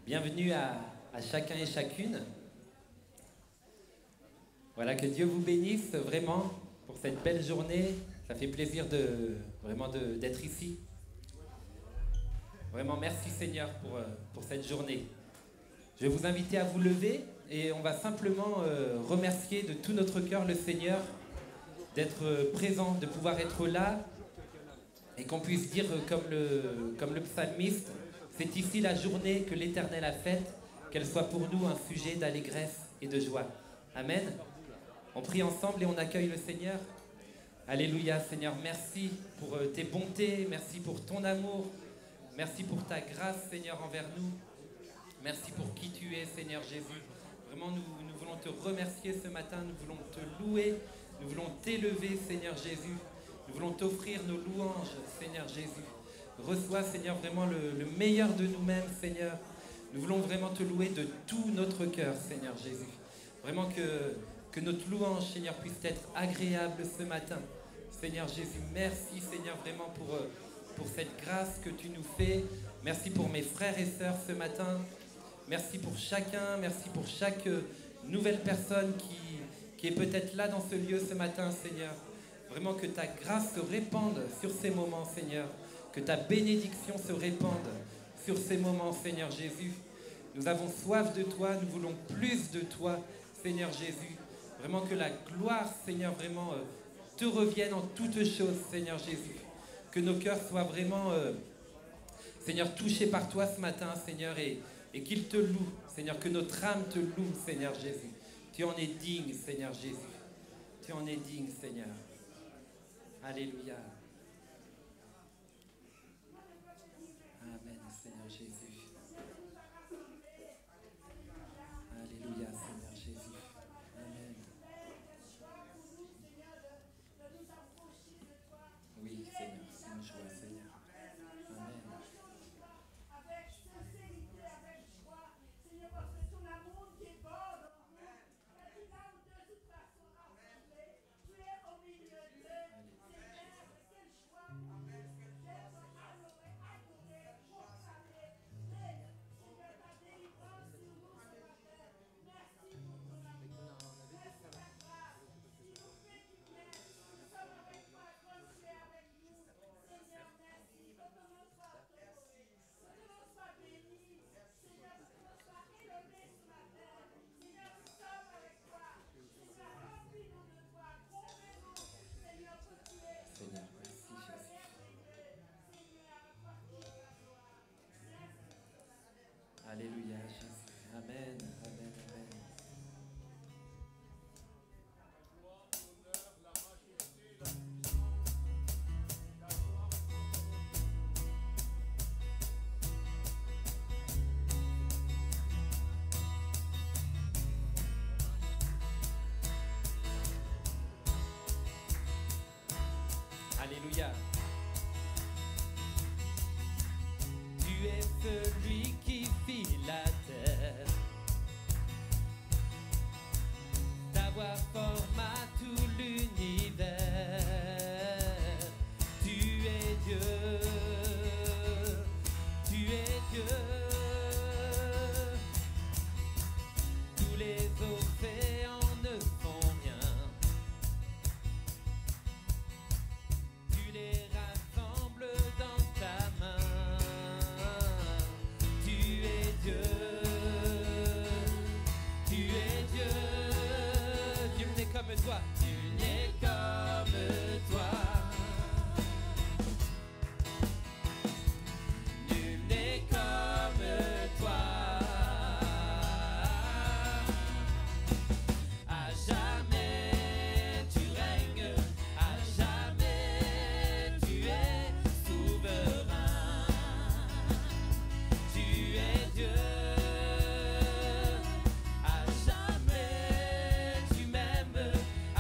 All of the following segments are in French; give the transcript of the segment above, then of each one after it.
Bienvenue à chacun et chacune. Voilà, que Dieu vous bénisse vraiment pour cette belle journée. Ça fait plaisir d'être ici. Vraiment, merci Seigneur pour cette journée. Je vais vous inviter à vous lever et on va simplement remercier de tout notre cœur le Seigneur d'être présent, de pouvoir être là et qu'on puisse dire comme le psalmiste, c'est ici la journée que l'Éternel a faite, qu'elle soit pour nous un sujet d'allégresse et de joie. Amen. On prie ensemble et on accueille le Seigneur. Alléluia Seigneur, merci pour tes bontés, merci pour ton amour, merci pour ta grâce Seigneur envers nous. Merci pour qui tu es Seigneur Jésus. Vraiment nous voulons te remercier ce matin, nous voulons te louer, nous voulons t'élever Seigneur Jésus. Nous voulons t'offrir nos louanges Seigneur Jésus. Reçois Seigneur vraiment le meilleur de nous-mêmes Seigneur. Nous voulons vraiment te louer de tout notre cœur Seigneur Jésus. Vraiment que notre louange Seigneur puisse être agréable ce matin. Seigneur Jésus, merci Seigneur vraiment pour cette grâce que tu nous fais. Merci pour mes frères et sœurs ce matin. Merci pour chacun, merci pour chaque nouvelle personne qui est peut-être là dans ce lieu ce matin Seigneur. Vraiment que ta grâce se répande sur ces moments Seigneur. Que ta bénédiction se répande sur ces moments, Seigneur Jésus. Nous avons soif de toi, nous voulons plus de toi, Seigneur Jésus. Vraiment que la gloire, Seigneur, vraiment te revienne en toutes choses, Seigneur Jésus. Que nos cœurs soient vraiment, Seigneur, touchés par toi ce matin, Seigneur, et qu'ils te louent, Seigneur. Que notre âme te loue, Seigneur Jésus. Tu en es digne, Seigneur Jésus. Tu en es digne, Seigneur. Alléluia. Amen, Seigneur Jésus. Alléluia, Seigneur Jésus. Amen. Oui, Seigneur, c'est une joie, Seigneur. Amen. Seigneur, merci Jésus. Alléluia Jésus. Amen, amen, amen. Alléluia. Tu es celui qui fit la terre. Ta voix forma tout l'univers. Tu es Dieu. Tu es Dieu. Tous les océans ne sont rien. Tu les rassembles dans ta main. Tu es Dieu. Tu es Dieu. Nul n'est comme toi. Nul n'est comme toi. Nul n'est comme toi. À jamais tu règnes. À jamais tu es souverain. Tu es Dieu. À jamais tu m'aimes. À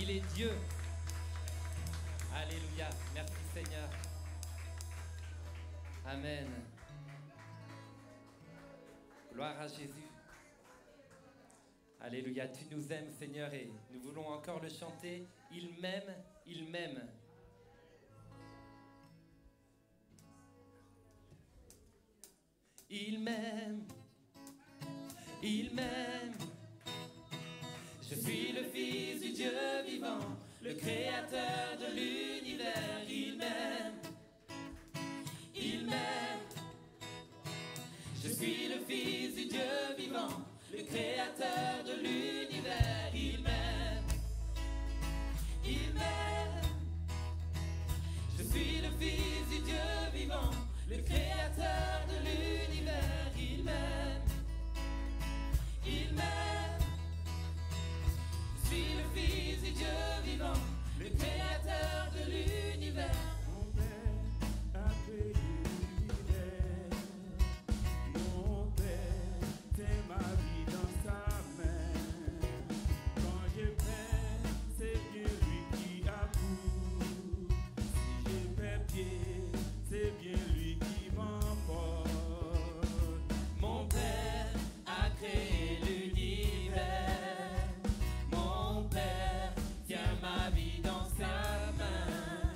Il est Dieu. Alléluia. Merci Seigneur. Amen. Gloire à Jésus. Alléluia. Tu nous aimes Seigneur et nous voulons encore le chanter. Il m'aime, il m'aime. Il m'aime, il m'aime. Je suis le Fils du Dieu vivant, le Créateur de l'univers. Il m'aime, il m'aime. Je suis le Fils du Dieu vivant, le Créateur de l'univers. Il m'aime, il m'aime. Je suis le Fils du Dieu vivant, le Créateur de l'univers. Il m'aime, il m'aime. Je suis le Fils du Dieu vivant, le Créateur de l'univers. Mon Père a créé l'univers. Mon Père tient ma vie dans sa main. Quand je perds, c'est bien lui qui accourt. Si je perds pied, c'est bien lui qui m'emporte. Mon Père a créé l'univers. Mon Père tient ma vie dans sa main.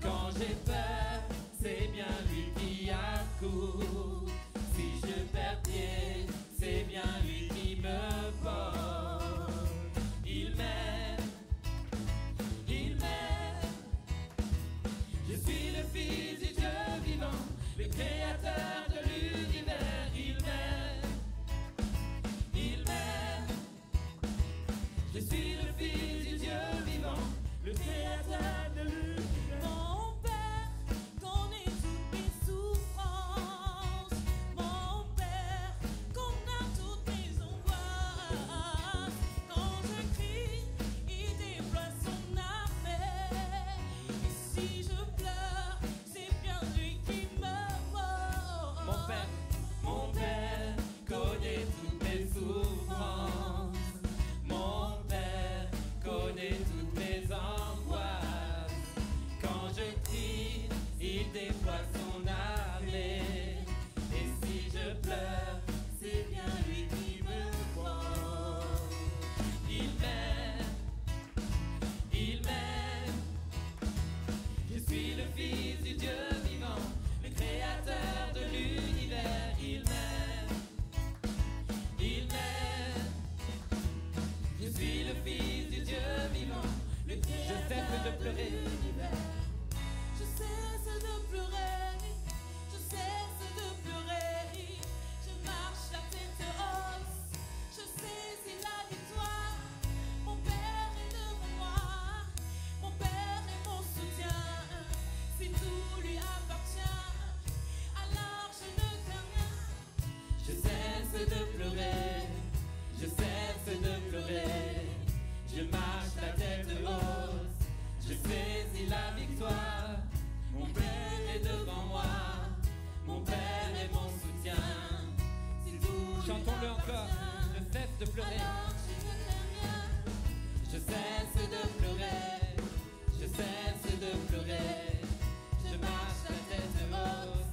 Quand j'ai peur, c'est bien lui qui accourt. Si je perds pied, c'est bien lui qui me porte. Il m'aime, il m'aime. Je suis le Fils du Dieu vivant, le Créateur de l'univers. Il m'aime, il m'aime. Je suis le Fils du Dieu vivant, le Créateur de l'univers. Mon Père connaît toutes mes souffrances. Mon Père connaît toutes mes angoisses. Quand je crie, il déploie son armée. Et si je pleure, c'est bien lui qui me porte. Mon Père connaît toutes mes souffrances. Mon Père connaît toutes mes angoisses. Quand je crie, il déploie son armée. Et si je pleure, c'est bien lui qui me porte. Il m'aime, il m'aime. Je suis le Fils du Dieu vivant, le Créateur de l'univers. Il m'aime, il m'aime. Je suis le Fils du Dieu vivant, le Créateur de l'univers. Je cesse de pleurer, je cesse de pleurer. Je marche la tête haute, je saisis la victoire. Mon Père est devant moi, mon Père est mon soutien. Si tout lui appartient, alors je ne crains rien. Je cesse de pleurer, je cesse de pleurer. Je marche la tête haute, je saisis la victoire. Mon Père est devant moi, mon Père est mon soutien. Si tout lui Chantons-le encore, appartient, je cesse de pleurer. alors je ne crains rien. Je cesse de pleurer, je cesse de pleurer. Je marche la tête haute,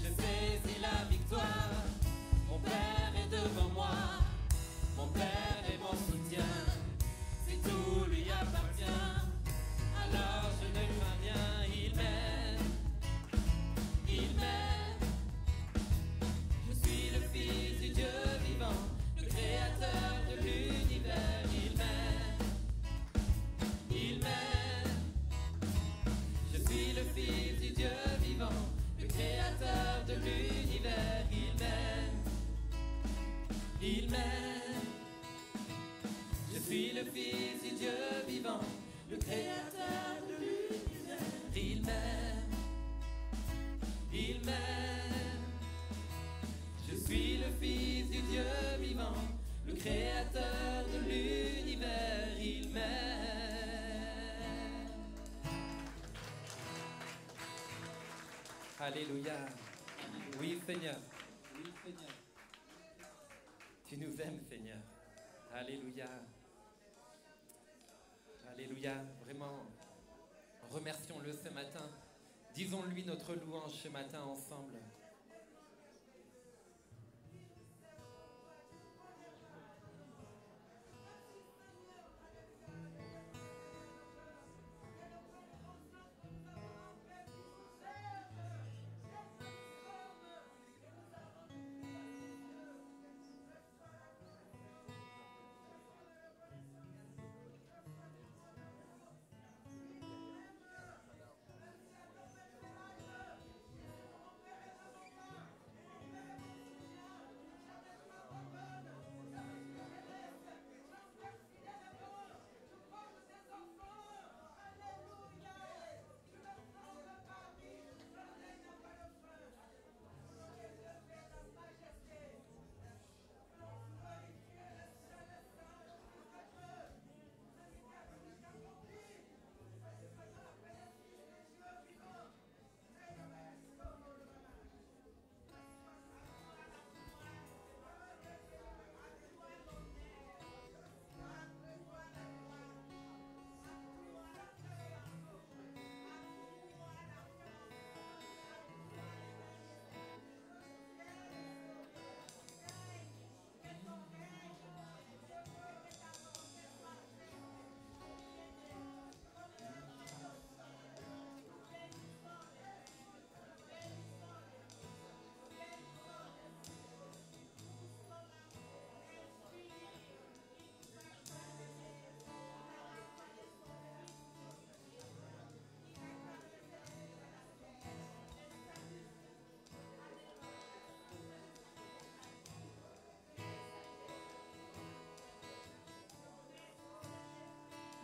je saisis la victoire. Mon Père est devant moi, mon Père est mon soutien. Si tout lui appartient, alors je ne crains rien. Il m'aime, il m'aime. Je suis le Fils du Dieu vivant, le Créateur de l'univers. Il m'aime, il m'aime. Je suis le Fils du Dieu vivant, le Créateur de l'univers. Il m'aime, il m'aime. Je suis le Fils du Dieu vivant, le Créateur de l'univers. Il m'aime, il m'aime. Je suis le Fils du Dieu vivant, le Créateur de l'univers. Il m'aime. Alléluia. Oui, Seigneur. Oui, Seigneur. Tu nous aimes, Seigneur. Alléluia. Alléluia, vraiment, remercions-le ce matin. Disons-lui notre louange ce matin ensemble.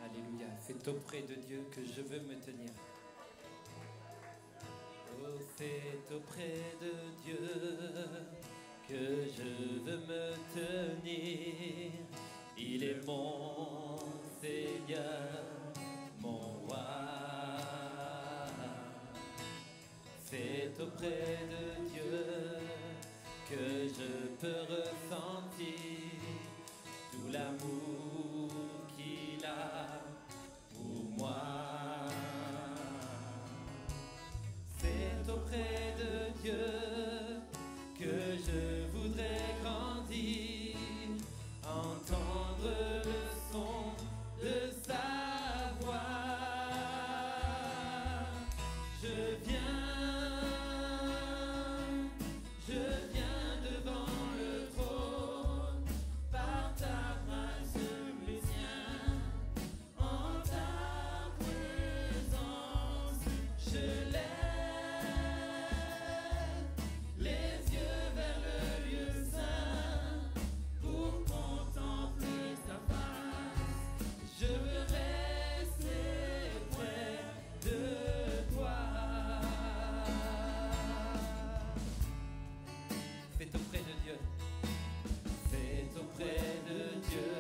Alléluia, c'est auprès de Dieu que je veux me tenir. Oh, c'est auprès de Dieu que je veux me tenir. Il est mon Seigneur, mon roi. C'est auprès de Dieu que je peux ressentir tout l'amour qu'il a pour moi. C'est auprès de Dieu que je voudrais grandir, entendre le son de sa voix. Je viens devant le trône, par ta grâce je me tiens, en ta présence je lève les yeux vers le lieu saint pour contempler ta face. Je veux rester près de toi. C'est auprès de Dieu, c'est auprès de Dieu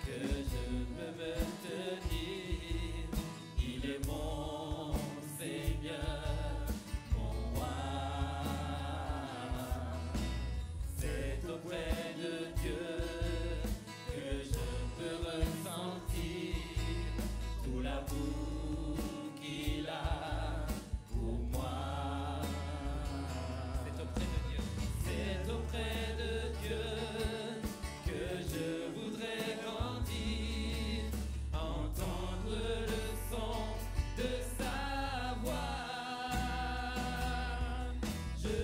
que je veux me tenir. Il est mon Seigneur, mon roi. C'est auprès de Dieu que je peux ressentir tout l'amour qu'il a pour moi. C'est auprès de Dieu. C'est auprès de Dieu que je voudrais grandir, entendre le son de sa voix. Je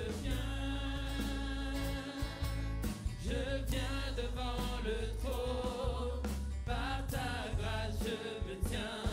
viens devant le trône, par ta grâce je me tiens,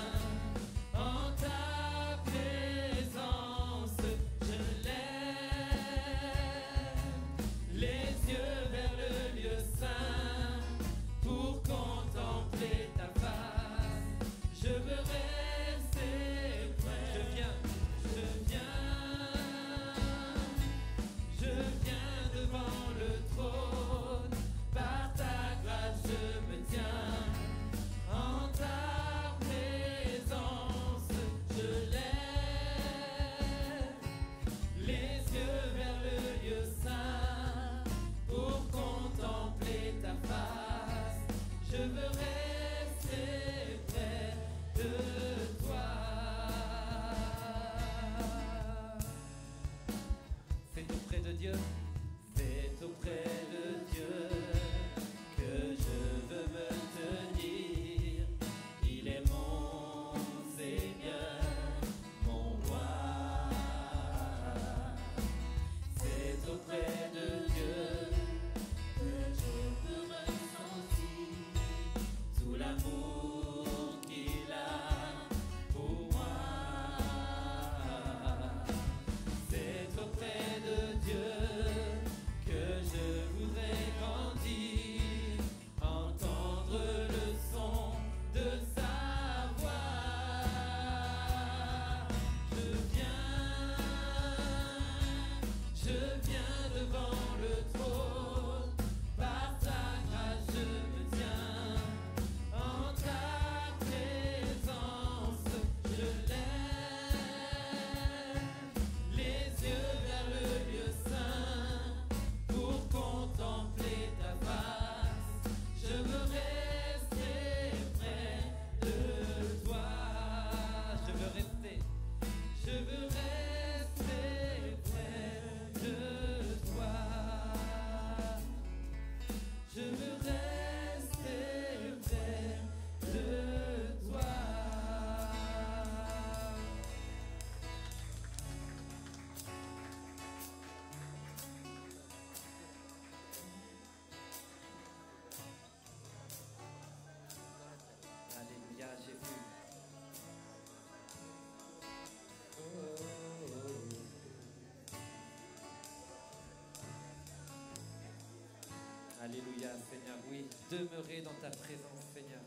Alléluia, Seigneur. Oui, demeurer dans ta présence, Seigneur.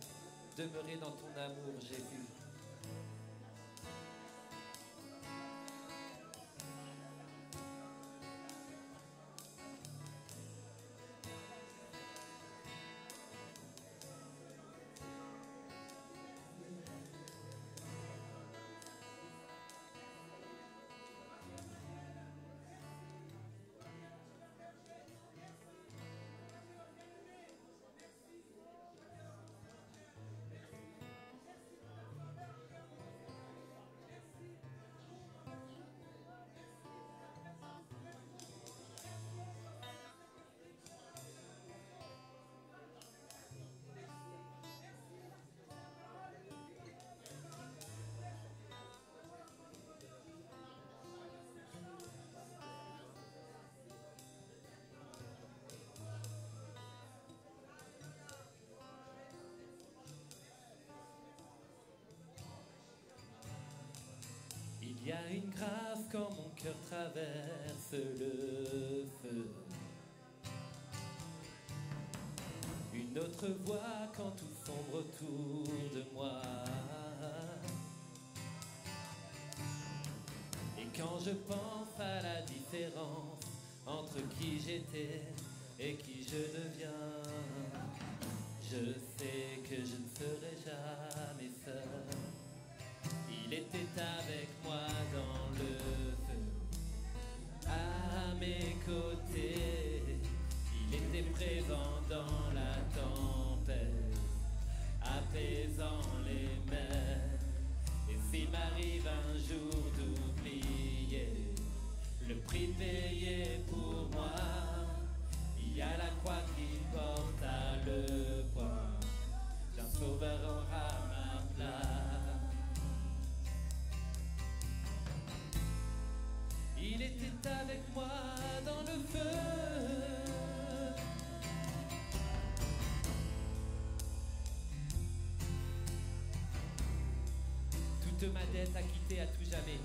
Demeurer dans ton amour, Jésus. Il y a une grâce quand mon cœur traverse le feu. Une autre voix quand tout sombre autour de moi. Et quand je pense à la différence entre qui j'étais et qui je deviens, je sais que je ne serai jamais seul. Il était avec moi dans le feu, à mes côtés. Il était présent dans la tempête, apaisant les mers. Et s'il m'arrive un jour d'oublier le prix payé pour moi, il y a la croix qui porte le poids d'un sauveur aura ma place. Il était avec moi dans le feu. Toute ma dette à quitter à tout jamais.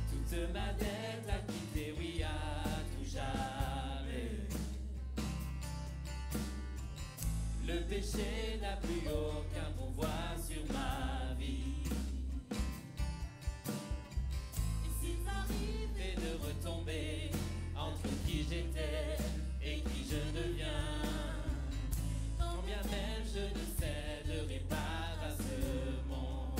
Toute ma dette à quitter, oui, à tout jamais. Le péché n'a plus aucun pouvoir sur ma vie. Et de retomber entre qui j'étais et qui je deviens, quand bien même je ne céderai pas à ce monde.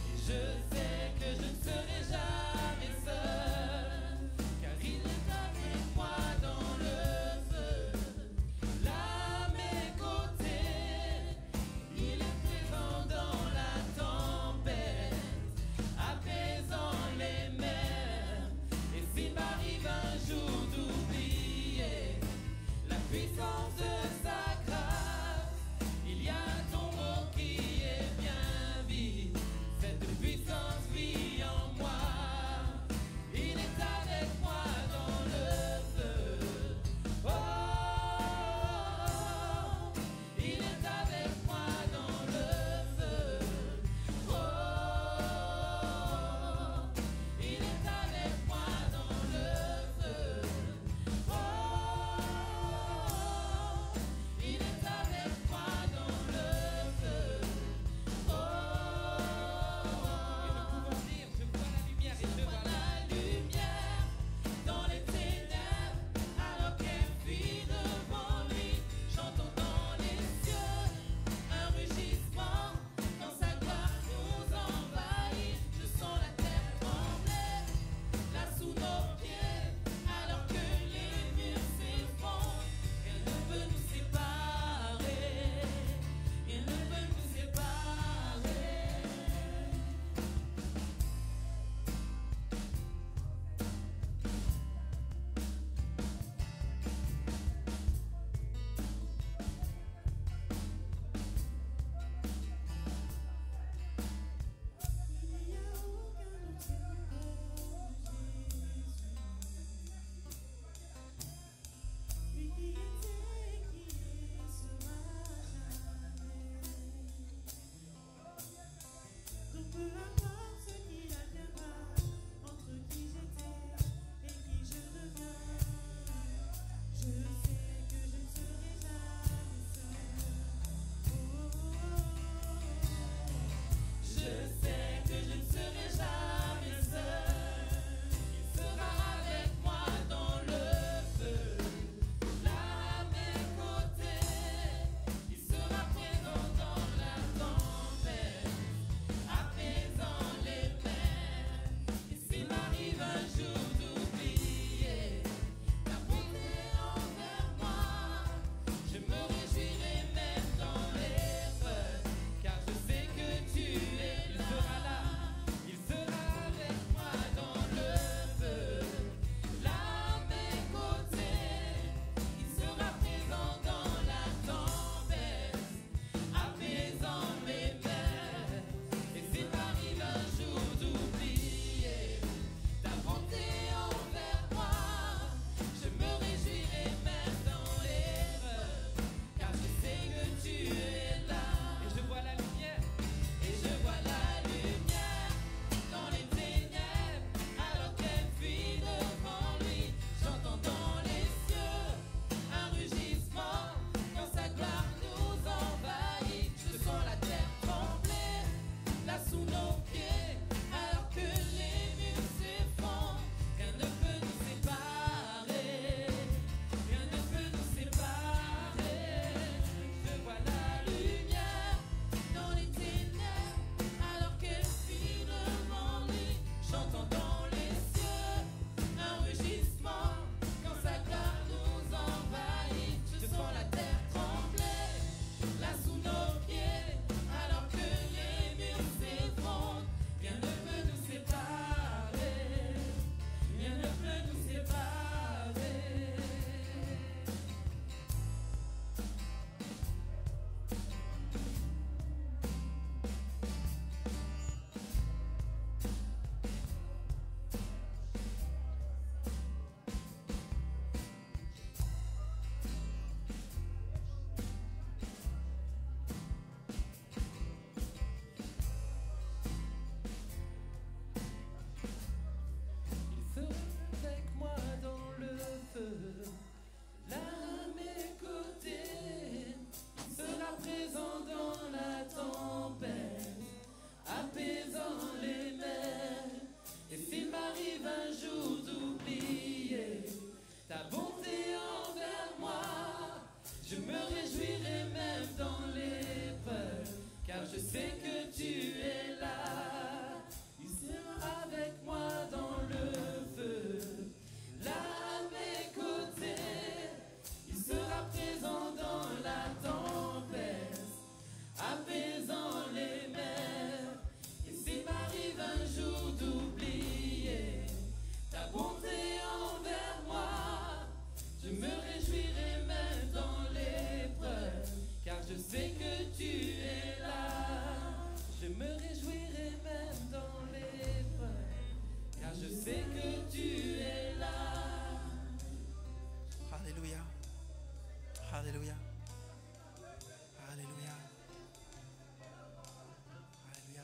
Et je sais que je ne serai jamais seul, car il est avec moi dans le feu, là à mes côtés.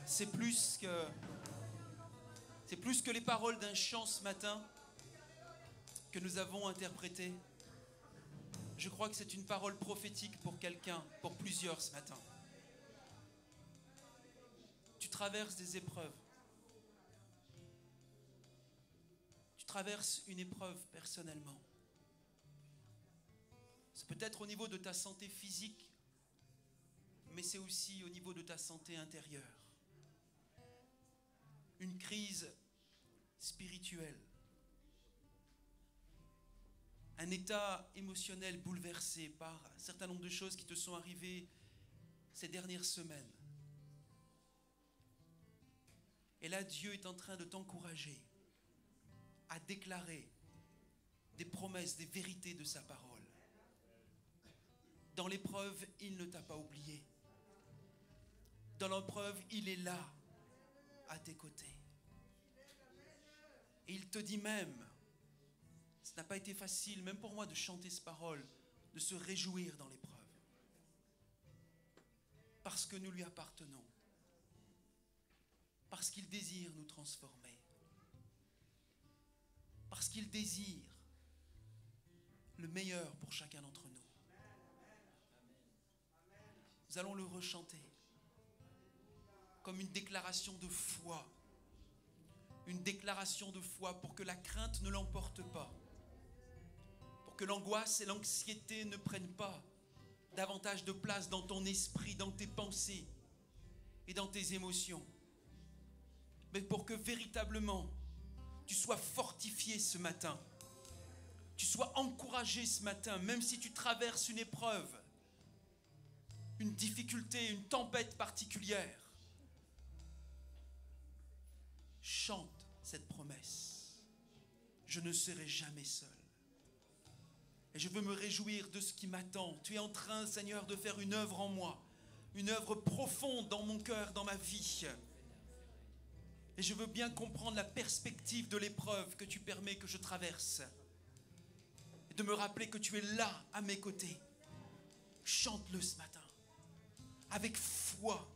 C'est plus que les paroles d'un chant ce matin que nous avons interprété. Je crois que c'est une parole prophétique pour quelqu'un, pour plusieurs ce matin. Tu traverses des épreuves. Tu traverses une épreuve personnellement. C'est peut-être au niveau de ta santé physique, mais c'est aussi au niveau de ta santé intérieure. Une crise spirituelle. Un état émotionnel bouleversé par un certain nombre de choses qui te sont arrivées ces dernières semaines. Et là, Dieu est en train de t'encourager à déclarer des promesses, des vérités de sa parole. Dans l'épreuve, il ne t'a pas oublié. Dans l'épreuve, il est là, à tes côtés. Et il te dit même, ce n'a pas été facile, même pour moi, de chanter cette parole, de se réjouir dans l'épreuve. Parce que nous lui appartenons. Parce qu'il désire nous transformer. Parce qu'il désire le meilleur pour chacun d'entre nous. Nous allons le rechanter comme une déclaration de foi. Une déclaration de foi pour que la crainte ne l'emporte pas. Pour que l'angoisse et l'anxiété ne prennent pas davantage de place dans ton esprit, dans tes pensées et dans tes émotions. Mais pour que véritablement tu sois fortifié ce matin. Tu sois encouragé ce matin, même si tu traverses une épreuve, une difficulté, une tempête particulière. Chante cette promesse. Je ne serai jamais seul. Et je veux me réjouir de ce qui m'attend. Tu es en train, Seigneur, de faire une œuvre en moi. Une œuvre profonde dans mon cœur, dans ma vie. Et je veux bien comprendre la perspective de l'épreuve que tu permets que je traverse. Et de me rappeler que tu es là, à mes côtés. Chante-le ce matin. Avec foi.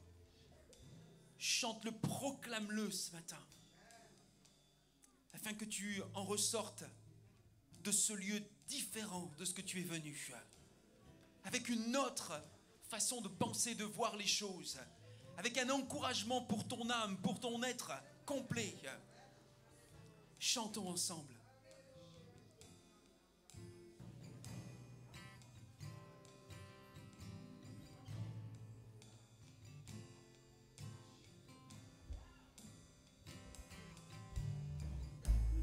Chante-le, proclame-le ce matin. Afin que tu en ressortes de ce lieu différent de ce que tu es venu. Avec une autre façon de penser, de voir les choses. Avec un encouragement pour ton âme, pour ton être complet. Chantons ensemble.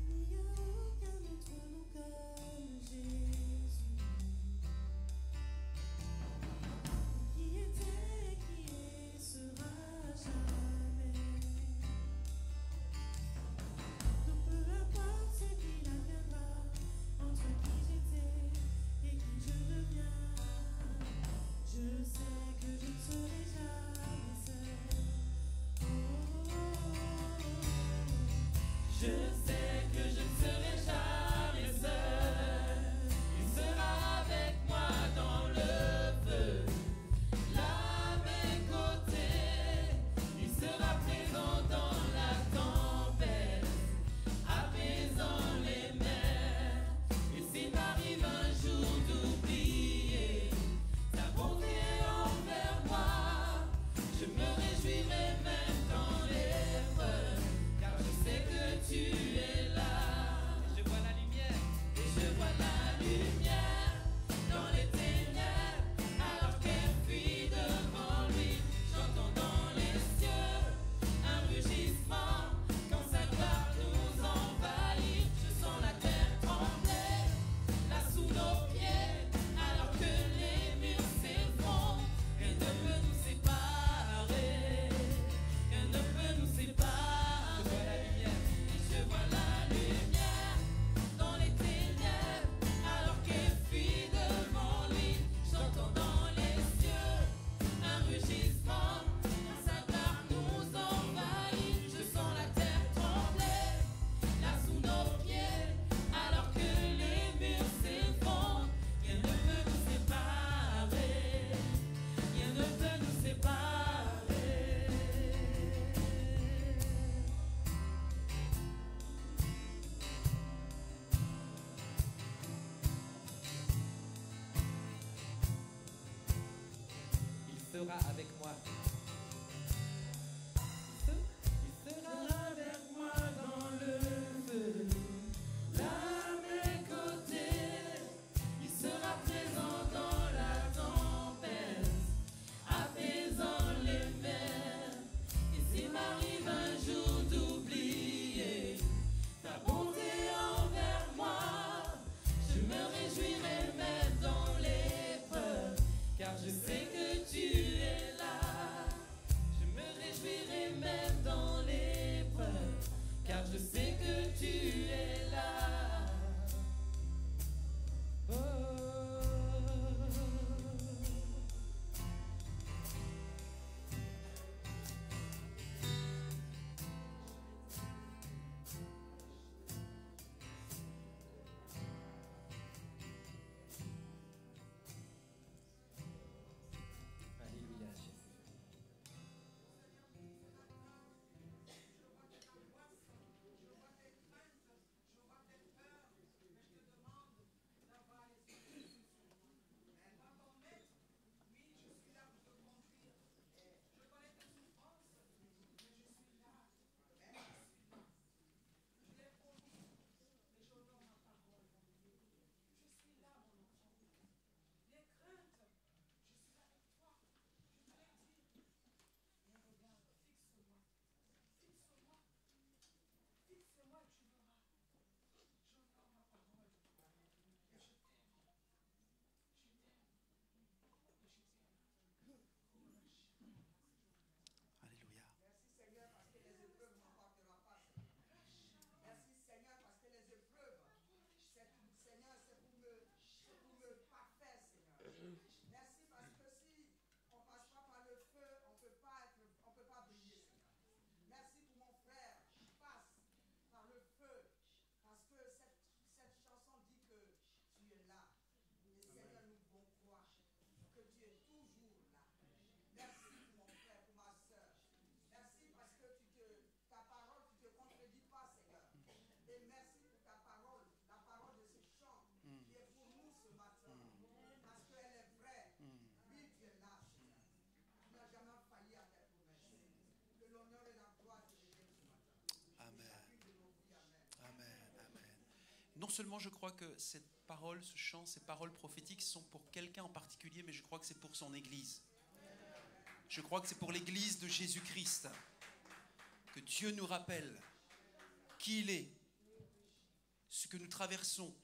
Il n'y a aucun autre nom comme Jésus, qui était, qui est, sera jamais. Donc peu importe ce qui sera avec moi. Il sera avec moi dans le feu, là à mes côtés. Il sera présent dans la tempête, apaisant les mers. Et s'il m'arrive un jour d'oublier ta bonté envers moi, je me réjouirai même dans l'épreuve, car je sais que tu es là. Je me réjouirai même dans l'épreuve, car je sais que tu es là. Oh. Alléluia, Jésus. Alléluia. Merci Seigneur parce que les épreuves ne m'apporteront pas. Merci Seigneur parce que les épreuves, Seigneur, c'est pour me parfaire, Seigneur. Merci parce que si on ne passe pas par le feu, on ne peut pas briller, Seigneur. Merci pour mon frère qui passe par le feu, parce que cette chanson dit que tu es là. Et Seigneur, nous pouvons croire que tu es toujours là. Merci pour mon frère, pour ma soeur. Merci parce que ta parole, tu ne te contredis pas, Seigneur. Et merci pour ta parole, la parole de ce chant qui est pour nous ce matin. Parce qu'elle est vraie. Oui, tu es là, Seigneur. Tu n'as jamais failli à tes promesses. Que l'honneur et la gloire te reviennent ce matin. Amen. Chacune de nos vies, amen. Amen, amen. Non seulement je crois que cette parole, ce chant, ces paroles prophétiques sont pour quelqu'un en particulier, mais je crois que c'est pour son Église. Je crois que c'est pour l'Église de Jésus-Christ. Que Dieu nous rappelle qui il est, ce que nous traversons,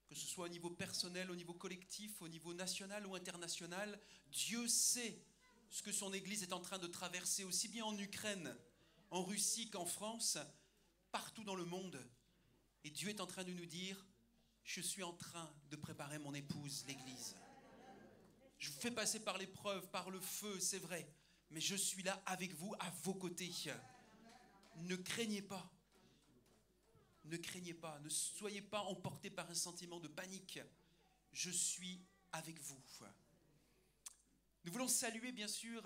que ce soit au niveau personnel, au niveau collectif, au niveau national ou international. Dieu sait ce que son Église est en train de traverser, aussi bien en Ukraine, en Russie qu'en France, partout dans le monde. Et Dieu est en train de nous dire, je suis en train de préparer mon épouse, l'Église. Je vous fais passer par l'épreuve, par le feu, c'est vrai, mais je suis là avec vous, à vos côtés. Ne craignez pas. Ne craignez pas, ne soyez pas emportés par un sentiment de panique. Je suis avec vous. Nous voulons saluer bien sûr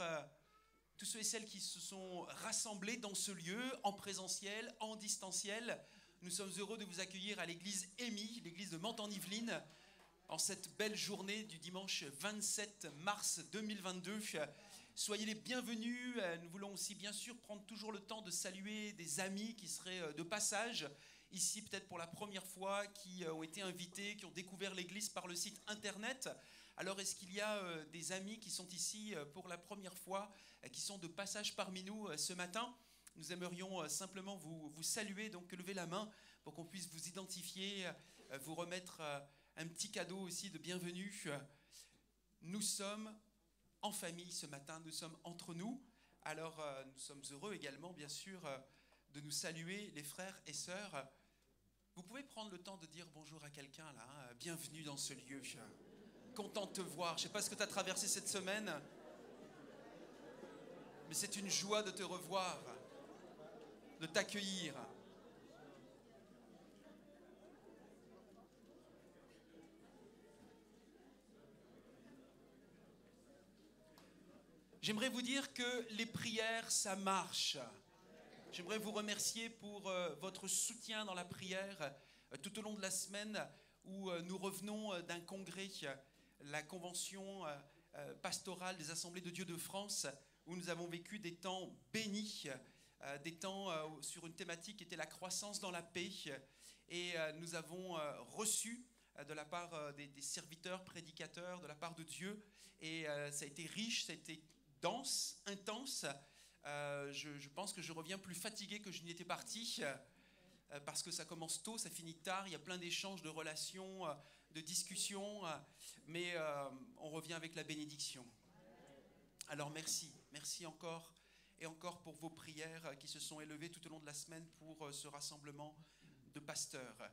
tous ceux et celles qui se sont rassemblés dans ce lieu, en présentiel, en distanciel. Nous sommes heureux de vous accueillir à l'église EMI, l'église de Mantes-en-Yvelines, en cette belle journée du dimanche 27 mars 2022. Soyez les bienvenus. Nous voulons aussi bien sûr prendre toujours le temps de saluer des amis qui seraient de passage, ici peut-être pour la première fois, qui ont été invités, qui ont découvert l'église par le site internet. Alors est-ce qu'il y a des amis qui sont ici pour la première fois, qui sont de passage parmi nous ce matin ? Nous aimerions simplement vous saluer, donc levez la main pour qu'on puisse vous identifier, vous remettre un petit cadeau aussi de bienvenue. Nous sommes en famille ce matin, nous sommes entre nous. Alors nous sommes heureux également, bien sûr, de nous saluer les frères et sœurs. Vous pouvez prendre le temps de dire bonjour à quelqu'un là, hein, bienvenue dans ce lieu. Content de te voir. Je ne sais pas ce que tu as traversé cette semaine, mais c'est une joie de te revoir, de t'accueillir. J'aimerais vous dire que les prières, ça marche. J'aimerais vous remercier pour votre soutien dans la prière tout au long de la semaine où nous revenons d'un congrès, la convention pastorale des Assemblées de Dieu de France, où nous avons vécu des temps bénis, des temps sur une thématique qui était la croissance dans la paix. Et nous avons reçu de la part des serviteurs, prédicateurs, de la part de Dieu. Et ça a été riche, ça a été dense, intense. Je pense que je reviens plus fatigué que je n'y étais parti, parce que ça commence tôt, ça finit tard, il y a plein d'échanges, de relations, de discussions, mais on revient avec la bénédiction. Alors merci encore et encore pour vos prières qui se sont élevées tout au long de la semaine pour ce rassemblement de pasteurs.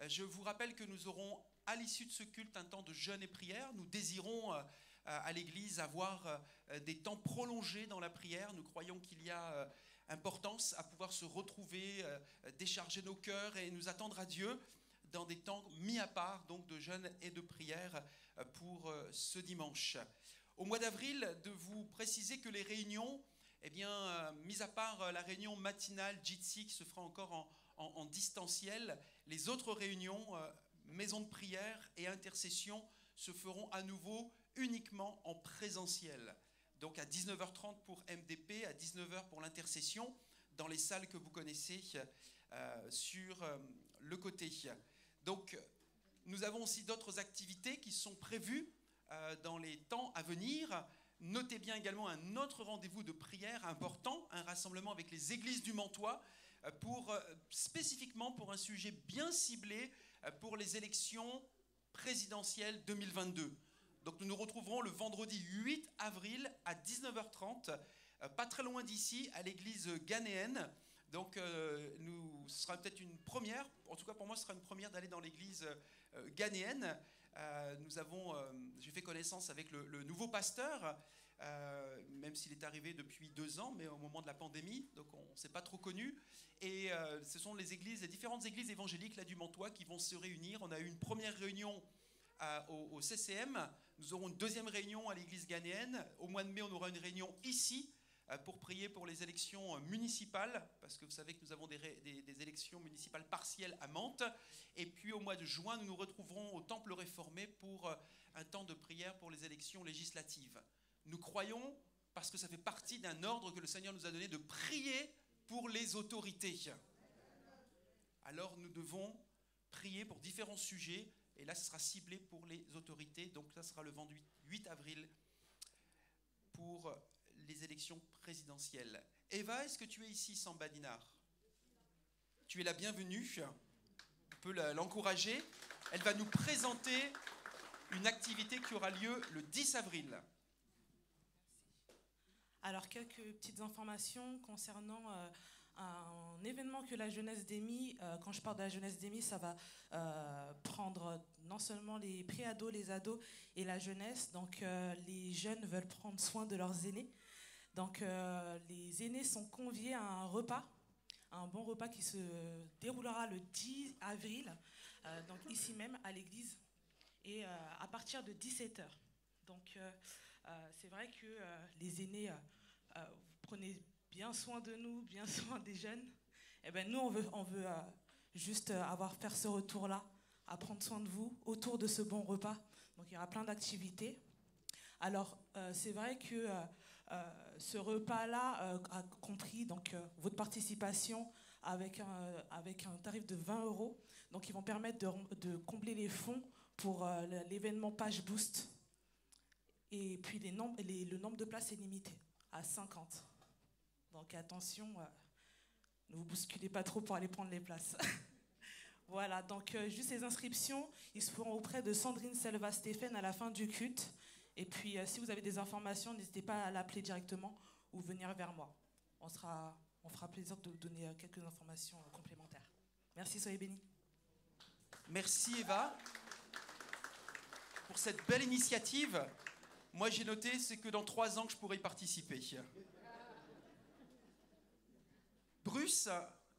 Je vous rappelle que nous aurons à l'issue de ce culte un temps de jeûne et prière. Nous désirons à l'Église avoir des temps prolongés dans la prière. Nous croyons qu'il y a importance à pouvoir se retrouver, décharger nos cœurs et nous attendre à Dieu dans des temps mis à part, donc de jeûne et de prière pour ce dimanche. Au mois d'avril, de vous préciser que les réunions, eh bien, mis à part la réunion matinale Jitsi qui se fera encore en distanciel, les autres réunions, maison de prière et intercession, se feront à nouveau uniquement en présentiel. Donc à 19h30 pour MDP, à 19h pour l'intercession, dans les salles que vous connaissez sur le côté. Donc nous avons aussi d'autres activités qui sont prévues dans les temps à venir. Notez bien également un autre rendez-vous de prière important, un rassemblement avec les églises du Mantois, spécifiquement pour un sujet bien ciblé pour les élections présidentielles 2022. Donc nous nous retrouverons le vendredi 8 avril à 19h30, pas très loin d'ici, à l'église ghanéenne. Donc ce sera peut-être une première, en tout cas pour moi ce sera une première d'aller dans l'église ghanéenne. J'ai fait connaissance avec le nouveau pasteur, même s'il est arrivé depuis 2 ans, mais au moment de la pandémie, donc on ne s'est pas trop connus. Et ce sont les différentes églises évangéliques là, du Mantois qui vont se réunir. On a eu une première réunion au CCM, nous aurons une deuxième réunion à l'église ghanéenne. Au mois de mai, on aura une réunion ici pour prier pour les élections municipales, parce que vous savez que nous avons des élections municipales partielles à Mantes. Et puis au mois de juin, nous nous retrouverons au Temple réformé pour un temps de prière pour les élections législatives. Nous croyons, parce que ça fait partie d'un ordre que le Seigneur nous a donné, de prier pour les autorités. Alors nous devons prier pour différents sujets, et là ce sera ciblé pour les autorités. Donc ça sera le vendredi 8 avril pour les élections présidentielles. Eva, est-ce que tu es ici, Samba Dinar? Tu es la bienvenue. On peut l'encourager. Elle va nous présenter une activité qui aura lieu le 10 avril. Alors, quelques petites informations concernant un événement que la jeunesse d'EMI, quand je parle de la jeunesse d'EMI, ça va prendre non seulement les pré-ados, les ados et la jeunesse. Donc, les jeunes veulent prendre soin de leurs aînés. Donc, les aînés sont conviés à un repas, un bon repas qui se déroulera le 10 avril, donc ici même à l'église, et à partir de 17h. Donc, c'est vrai que les aînés, vous prenez bien soin de nous, bien soin des jeunes. Et ben nous, on veut juste faire ce retour-là, à prendre soin de vous autour de ce bon repas. Donc, il y aura plein d'activités. Alors, c'est vrai que ce repas-là a compris donc, votre participation avec un tarif de 20 €. Donc, ils vont permettre de combler les fonds pour l'événement Page Boost. Et puis, le nombre de places est limité à 50. Donc, attention, ne vous bousculez pas trop pour aller prendre les places. Voilà, donc juste les inscriptions, ils se feront auprès de Sandrine Selva-Stéphane à la fin du culte. Et puis, si vous avez des informations, n'hésitez pas à l'appeler directement ou venir vers moi. On fera plaisir de vous donner quelques informations complémentaires. Merci, soyez bénis. Merci Eva pour cette belle initiative. Moi, j'ai noté, c'est que dans 3 ans que je pourrai y participer. Bruce,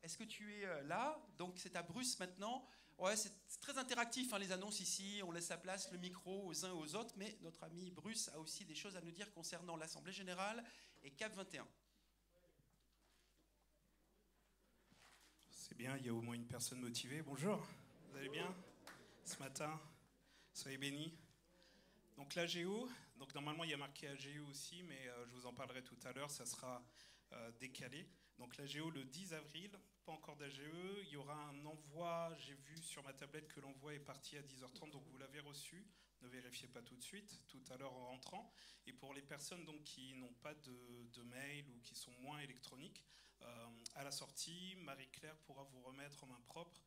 est-ce que tu es là? Donc, c'est à Bruce maintenant. Ouais, c'est très interactif, hein, les annonces ici. On laisse la place, le micro aux uns et aux autres. Mais notre ami Bruce a aussi des choses à nous dire concernant l'Assemblée Générale et CAP 21. C'est bien, il y a au moins une personne motivée. Bonjour, vous allez bien? Ce matin, soyez bénis. Donc l'AGO, Donc normalement il y a marqué AGE aussi, mais je vous en parlerai tout à l'heure, ça sera décalé. Donc l'AGE le 10 avril, pas encore d'AGE, il y aura un envoi, j'ai vu sur ma tablette que l'envoi est parti à 10h30, donc vous l'avez reçu. Ne vérifiez pas tout de suite, tout à l'heure en rentrant. Et pour les personnes donc, qui n'ont pas de mail ou qui sont moins électroniques, à la sortie, Marie-Claire pourra vous remettre en main propre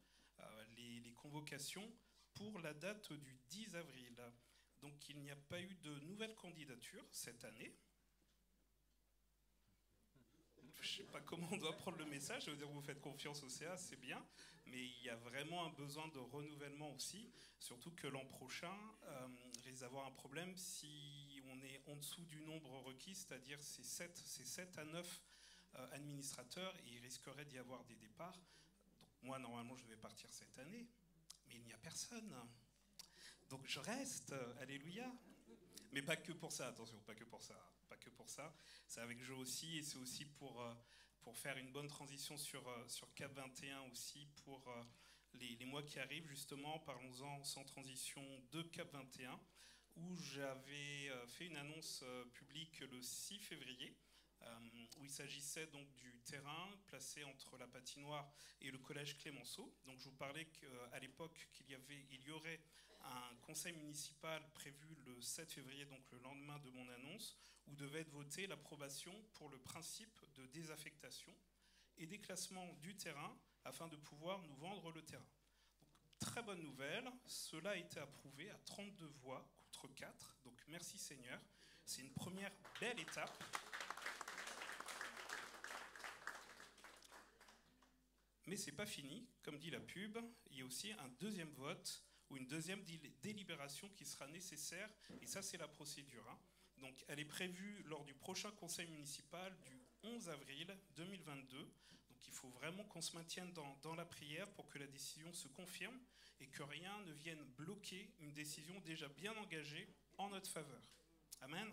les convocations pour la date du 10 avril. Donc il n'y a pas eu de nouvelles candidatures cette année. Je ne sais pas comment on doit prendre le message, je veux dire vous faites confiance au CA, c'est bien, mais il y a vraiment un besoin de renouvellement aussi, surtout que l'an prochain, risque d'avoir un problème si on est en dessous du nombre requis, c'est-à-dire c'est 7 à 9 administrateurs, et il risquerait d'y avoir des départs. Donc moi, normalement, je devais partir cette année, mais il n'y a personne. Donc je reste, alléluia. Mais pas que pour ça, attention, pas que pour ça. Pas que pour ça. C'est avec Joe aussi, et c'est aussi pour faire une bonne transition sur Cap 21 aussi, pour les mois qui arrivent, justement. Parlons-en sans transition de Cap 21, où j'avais fait une annonce publique le 6 février, où il s'agissait donc du terrain placé entre la patinoire et le collège Clémenceau. Donc je vous parlais qu'à l'époque il y aurait un conseil municipal prévu le 7 février, donc le lendemain de mon annonce, où devait être votée l'approbation pour le principe de désaffectation et déclassement du terrain afin de pouvoir nous vendre le terrain. Donc, très bonne nouvelle, cela a été approuvé à 32 voix contre 4, donc merci Seigneur, c'est une première belle étape. Mais c'est pas fini, comme dit la pub, il y a aussi un deuxième vote ou une deuxième délibération qui sera nécessaire, et ça c'est la procédure. Donc elle est prévue lors du prochain conseil municipal du 11 avril 2022. Donc il faut vraiment qu'on se maintienne dans la prière pour que la décision se confirme et que rien ne vienne bloquer une décision déjà bien engagée en notre faveur. Amen.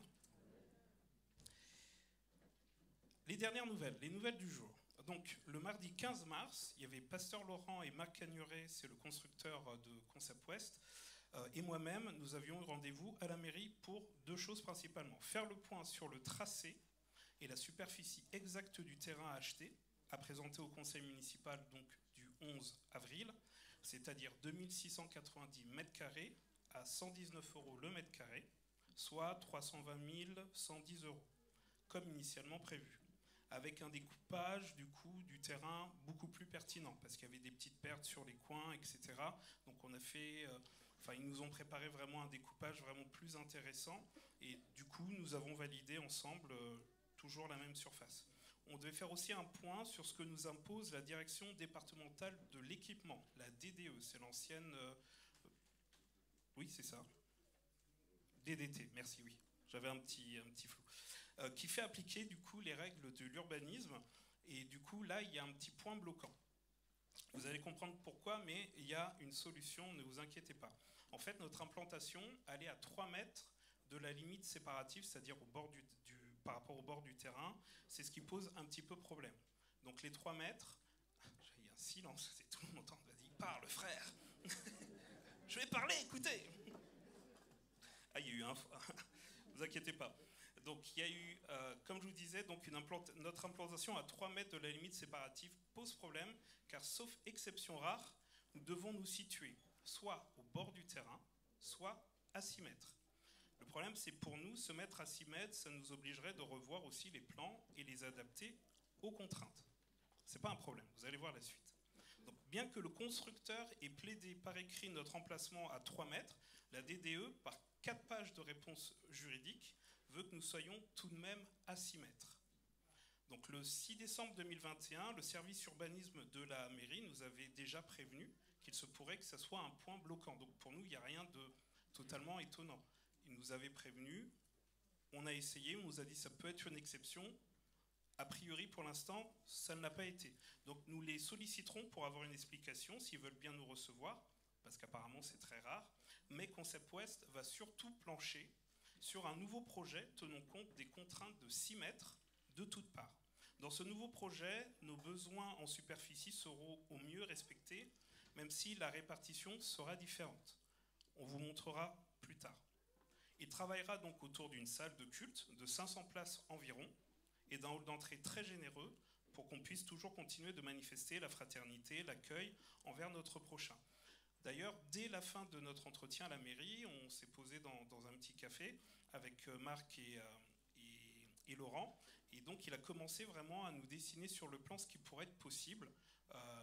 Les dernières nouvelles, les nouvelles du jour. Donc, le mardi 15 mars, il y avait Pasteur Laurent et Marc Cagnuret, c'est le constructeur de Concept West, et moi-même, nous avions rendez-vous à la mairie pour deux choses principalement. Faire le point sur le tracé et la superficie exacte du terrain à acheter, à présenter au conseil municipal donc, du 11 avril, c'est-à-dire 2690 mètres carrés à 119 € le mètre carré, soit 320 110 €, comme initialement prévu, avec un découpage du coup du terrain beaucoup plus pertinent, parce qu'il y avait des petites pertes sur les coins, etc. Donc on a fait, ils nous ont préparé vraiment un découpage vraiment plus intéressant, et du coup nous avons validé ensemble toujours la même surface. On devait faire aussi un point sur ce que nous impose la direction départementale de l'équipement, la DDE, c'est l'ancienne... oui, c'est ça. DDT, merci, oui. J'avais un petit flou. Qui fait appliquer du coup les règles de l'urbanisme. Et du coup, là, il y a un petit point bloquant. Vous allez comprendre pourquoi, mais il y a une solution, ne vous inquiétez pas. En fait, notre implantation, elle est à 3 mètres de la limite séparative, c'est-à-dire au bord par rapport au bord du terrain. C'est ce qui pose un petit peu problème. Donc les 3 mètres... Il y a un silence, c'est tout le monde entend. Vas-y, parle, frère. Je vais parler, écoutez. Ah, il y a eu un... Ne vous inquiétez pas. Donc il y a eu, comme je vous disais, donc notre implantation à 3 mètres de la limite séparative pose problème, car sauf exception rare, nous devons nous situer soit au bord du terrain, soit à 6 mètres. Le problème, c'est pour nous, se mettre à 6 mètres, ça nous obligerait de revoir aussi les plans et les adapter aux contraintes. Ce n'est pas un problème, vous allez voir la suite. Donc, bien que le constructeur ait plaidé par écrit notre emplacement à 3 mètres, la DDE, par 4 pages de réponse juridique, veut que nous soyons tout de même à 6 mètres. Donc le 6 décembre 2021, le service urbanisme de la mairie nous avait déjà prévenu qu'il se pourrait que ça soit un point bloquant. Donc pour nous, il n'y a rien de totalement étonnant. Il nous avait prévenu, on a essayé, on nous a dit que ça peut être une exception. A priori, pour l'instant, ça ne l'a pas été. Donc nous les solliciterons pour avoir une explication, s'ils veulent bien nous recevoir, parce qu'apparemment c'est très rare. Mais Concept West va surtout plancher sur un nouveau projet tenant compte des contraintes de 6 mètres de toutes parts. Dans ce nouveau projet, nos besoins en superficie seront au mieux respectés, même si la répartition sera différente. On vous montrera plus tard. Il travaillera donc autour d'une salle de culte de 500 places environ et d'un hall d'entrée très généreux pour qu'on puisse toujours continuer de manifester la fraternité, l'accueil envers notre prochain. D'ailleurs, dès la fin de notre entretien à la mairie, on s'est posé dans un petit café avec Marc et Laurent. Et donc, il a commencé vraiment à nous dessiner sur le plan ce qui pourrait être possible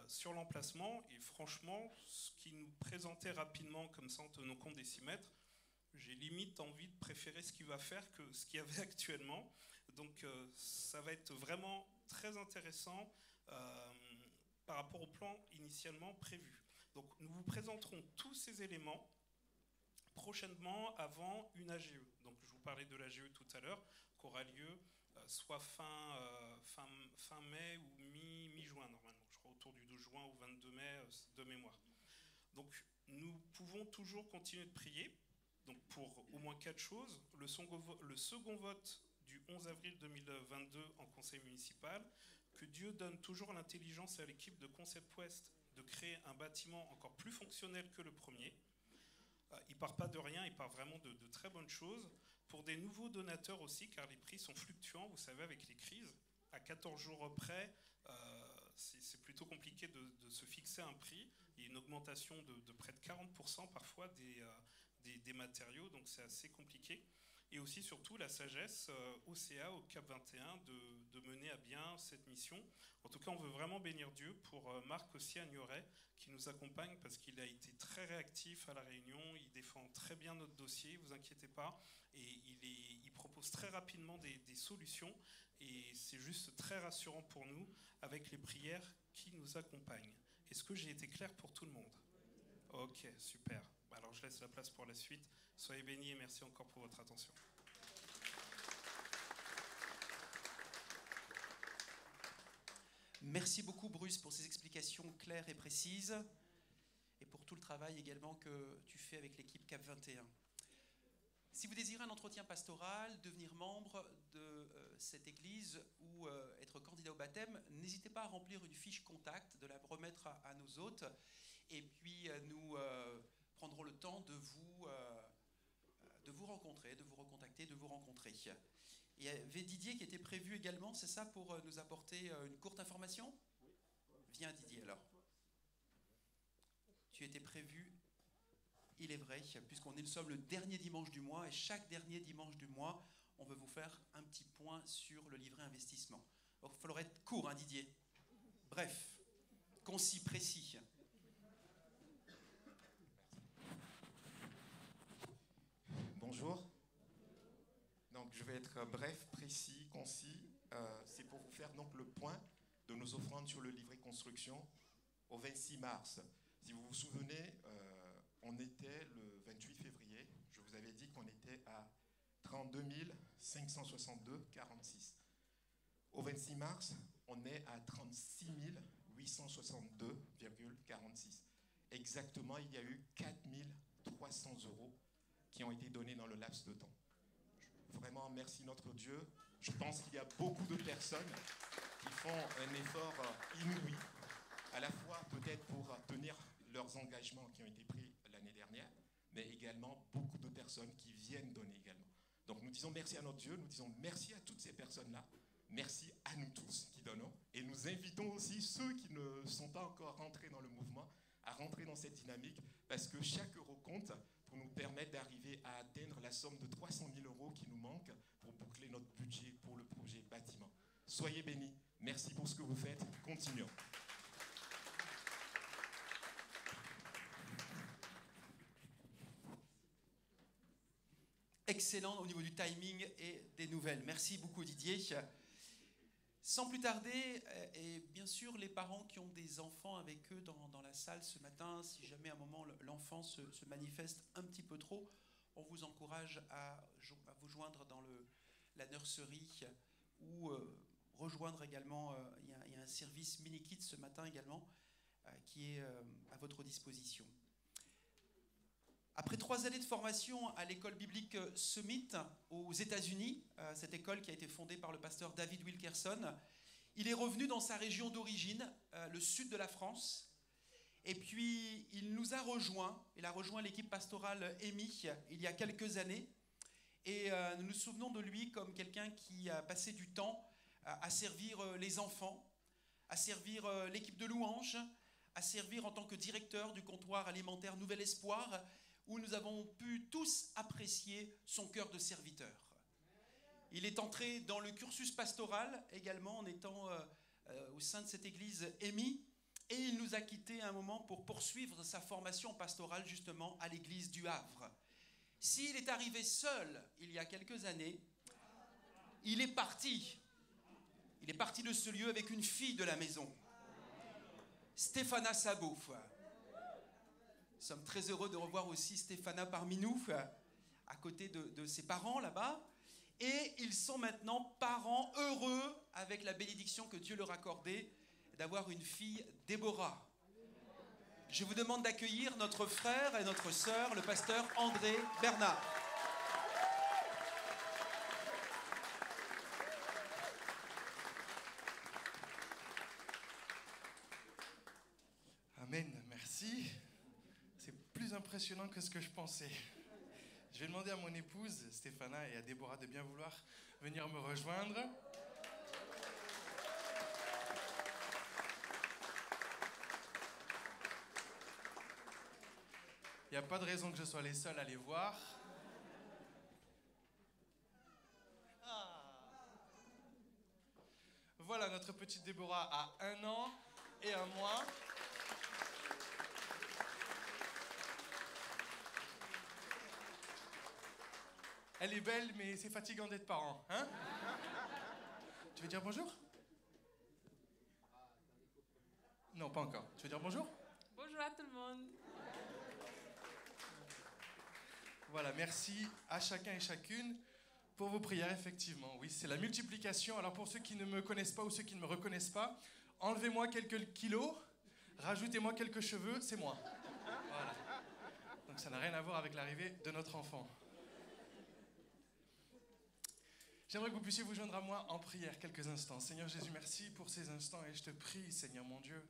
sur l'emplacement. Et franchement, ce qu'il nous présentait rapidement comme ça en tenant compte des 6 mètres, j'ai limite envie de préférer ce qu'il va faire que ce qu'il y avait actuellement. Donc, ça va être vraiment très intéressant par rapport au plan initialement prévu. Donc, nous vous présenterons tous ces éléments prochainement avant une AGE. Donc, je vous parlais de l'AGE tout à l'heure, qui aura lieu soit fin mai ou mi-juin normalement. Je crois autour du 12 juin ou 22 mai de mémoire. Donc, nous pouvons toujours continuer de prier donc pour au moins 4 choses. Le second vote du 11 avril 2022 en conseil municipal, que Dieu donne toujours l'intelligence à l'équipe de Concept West de créer un bâtiment encore plus fonctionnel que le premier. Il part pas de rien, il part vraiment de très bonnes choses. Pour des nouveaux donateurs aussi, car les prix sont fluctuants, vous savez, avec les crises. À 14 jours près, c'est plutôt compliqué de se fixer un prix. Il y a une augmentation de près de 40% parfois des matériaux, donc c'est assez compliqué. Et aussi, surtout, la sagesse OCA, au Cap 21, de mener à bien cette mission. En tout cas, on veut vraiment bénir Dieu pour Marc aussi Agnoret, qui nous accompagne parce qu'il a été très réactif à la réunion. Il défend très bien notre dossier, ne vous inquiétez pas. Et il propose très rapidement des solutions. Et c'est juste très rassurant pour nous avec les prières qui nous accompagnent. Est-ce que j'ai été clair pour tout le monde ? Ok, super. Alors je laisse la place pour la suite. Soyez bénis et merci encore pour votre attention. Merci beaucoup Bruce pour ces explications claires et précises et pour tout le travail également que tu fais avec l'équipe Cap 21. Si vous désirez un entretien pastoral, devenir membre de cette église ou être candidat au baptême, n'hésitez pas à remplir une fiche contact, de la remettre à nos hôtes et puis nous prendrons le temps de vous rencontrer, de vous recontacter, de vous rencontrer. Il y avait Didier qui était prévu également, c'est ça, pour nous apporter une courte information ? Oui. Viens Didier alors. Tu étais prévu, il est vrai, puisqu'on est le dernier dimanche du mois, et chaque dernier dimanche du mois, on veut vous faire un petit point sur le livret investissement. Donc, il faudra être court, hein, Didier. Bref, concis, précis. Bonjour. Donc, je vais être bref, précis, concis. C'est pour vous faire donc le point de nos offrandes sur le livret construction au 26 mars. Si vous vous souvenez, on était le 28 février. Je vous avais dit qu'on était à 32 562,46. Au 26 mars, on est à 36 862,46. Exactement, il y a eu 4 300 € qui ont été donnés dans le laps de temps. Vraiment, merci notre Dieu. Je pense qu'il y a beaucoup de personnes qui font un effort inouï, à la fois peut-être pour tenir leurs engagements qui ont été pris l'année dernière, mais également beaucoup de personnes qui viennent donner également. Donc nous disons merci à notre Dieu, nous disons merci à toutes ces personnes-là, merci à nous tous qui donnons, et nous invitons aussi ceux qui ne sont pas encore rentrés dans le mouvement à rentrer dans cette dynamique, parce que chaque euro compte pour nous permettre d'arriver à atteindre la somme de 300 000 € qui nous manque pour boucler notre budget pour le projet bâtiment. Soyez bénis, merci pour ce que vous faites, continuons. Excellent au niveau du timing et des nouvelles. Merci beaucoup Didier. Sans plus tarder, et bien sûr les parents qui ont des enfants avec eux dans la salle ce matin, si jamais à un moment l'enfant se manifeste un petit peu trop, on vous encourage à vous joindre dans la nurserie ou rejoindre également, il y a un service mini-kit ce matin également qui est à votre disposition. Après 3 années de formation à l'école biblique Summit aux États-Unis, cette école qui a été fondée par le pasteur David Wilkerson, il est revenu dans sa région d'origine, le sud de la France, et puis il nous a rejoint, il a rejoint l'équipe pastorale EMI il y a quelques années, Et nous nous souvenons de lui comme quelqu'un qui a passé du temps à servir les enfants, à servir l'équipe de louanges, à servir en tant que directeur du comptoir alimentaire Nouvel Espoir, où nous avons pu tous apprécier son cœur de serviteur. Il est entré dans le cursus pastoral également en étant au sein de cette église EMI, et il nous a quittés à un moment pour poursuivre sa formation pastorale justement à l'église du Havre. S'il est arrivé seul il y a quelques années, il est parti. Il est parti de ce lieu avec une fille de la maison, Stéphana Sabouf. Nous sommes très heureux de revoir aussi Stéphana parmi nous, à côté de ses parents là-bas. Et ils sont maintenant parents heureux avec la bénédiction que Dieu leur a accordée d'avoir une fille, Déborah. Je vous demande d'accueillir notre frère et notre sœur, le pasteur André Bernard. Amen, merci. C'est plus impressionnant que ce que je pensais. Je vais demander à mon épouse, Stéphana, et à Déborah de bien vouloir venir me rejoindre. Il n'y a pas de raison que je sois les seuls à les voir. Voilà, notre petite Déborah a 1 an et 1 mois. Elle est belle, mais c'est fatigant d'être parent, hein? Tu veux dire bonjour? Non, pas encore. Tu veux dire bonjour? Bonjour à tout le monde. Voilà, merci à chacun et chacune pour vos prières, effectivement. Oui, c'est la multiplication. Alors pour ceux qui ne me connaissent pas ou ceux qui ne me reconnaissent pas, enlevez-moi quelques kilos, rajoutez-moi quelques cheveux, c'est moi. Voilà. Donc ça n'a rien à voir avec l'arrivée de notre enfant. J'aimerais que vous puissiez vous joindre à moi en prière quelques instants. Seigneur Jésus, merci pour ces instants et je te prie, Seigneur mon Dieu,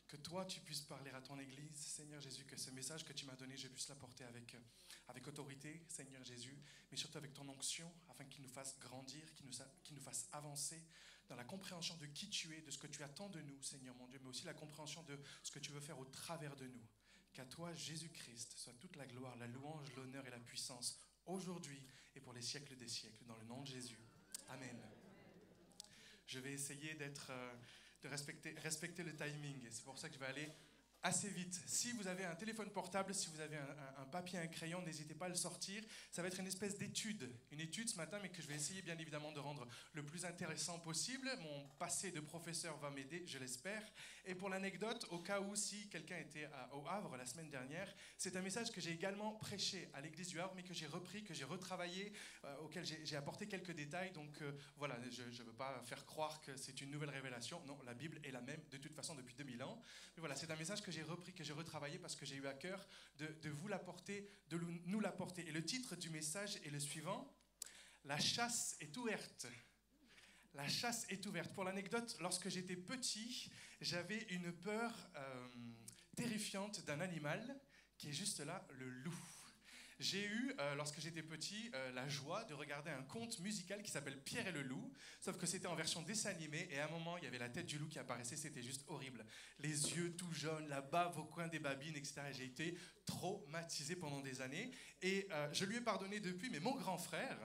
que toi tu puisses parler à ton Église. Seigneur Jésus, que ce message que tu m'as donné, je puisse l'apporter avec autorité, Seigneur Jésus, mais surtout avec ton onction, afin qu'il nous fasse grandir, qu'il nous fasse avancer dans la compréhension de qui tu es, de ce que tu attends de nous, Seigneur mon Dieu, mais aussi la compréhension de ce que tu veux faire au travers de nous. Qu'à toi, Jésus-Christ, soit toute la gloire, la louange, l'honneur et la puissance, aujourd'hui et pour les siècles des siècles, dans le nom de Jésus. Amen. Je vais essayer de respecter le timing, et c'est pour ça que je vais aller assez vite. Si vous avez un téléphone portable, si vous avez un papier, un crayon, n'hésitez pas à le sortir. Ça va être une espèce d'étude, une étude ce matin, mais que je vais essayer bien évidemment de rendre le plus intéressant possible. Mon passé de professeur va m'aider, je l'espère. Et pour l'anecdote, au cas où si quelqu'un était au Havre la semaine dernière, c'est un message que j'ai également prêché à l'église du Havre, mais que j'ai repris, que j'ai retravaillé, auquel j'ai apporté quelques détails. Donc voilà, je ne veux pas faire croire que c'est une nouvelle révélation. Non, la Bible est la même de toute façon depuis 2000 ans. Mais voilà, c'est un message que j'ai repris, que j'ai retravaillé parce que j'ai eu à cœur de vous l'apporter, de nous l'apporter. Et le titre du message est le suivant: La chasse est ouverte. La chasse est ouverte. Pour l'anecdote, lorsque j'étais petit, j'avais une peur terrifiante d'un animal qui est juste là, le loup. J'ai eu, lorsque j'étais petit, la joie de regarder un conte musical qui s'appelle Pierre et le loup, sauf que c'était en version dessin animé, et à un moment, il y avait la tête du loup qui apparaissait, c'était juste horrible. Les yeux tout jaunes, la bave au coin des babines, etc. Et j'ai été traumatisé pendant des années, et je lui ai pardonné depuis, mais mon grand frère,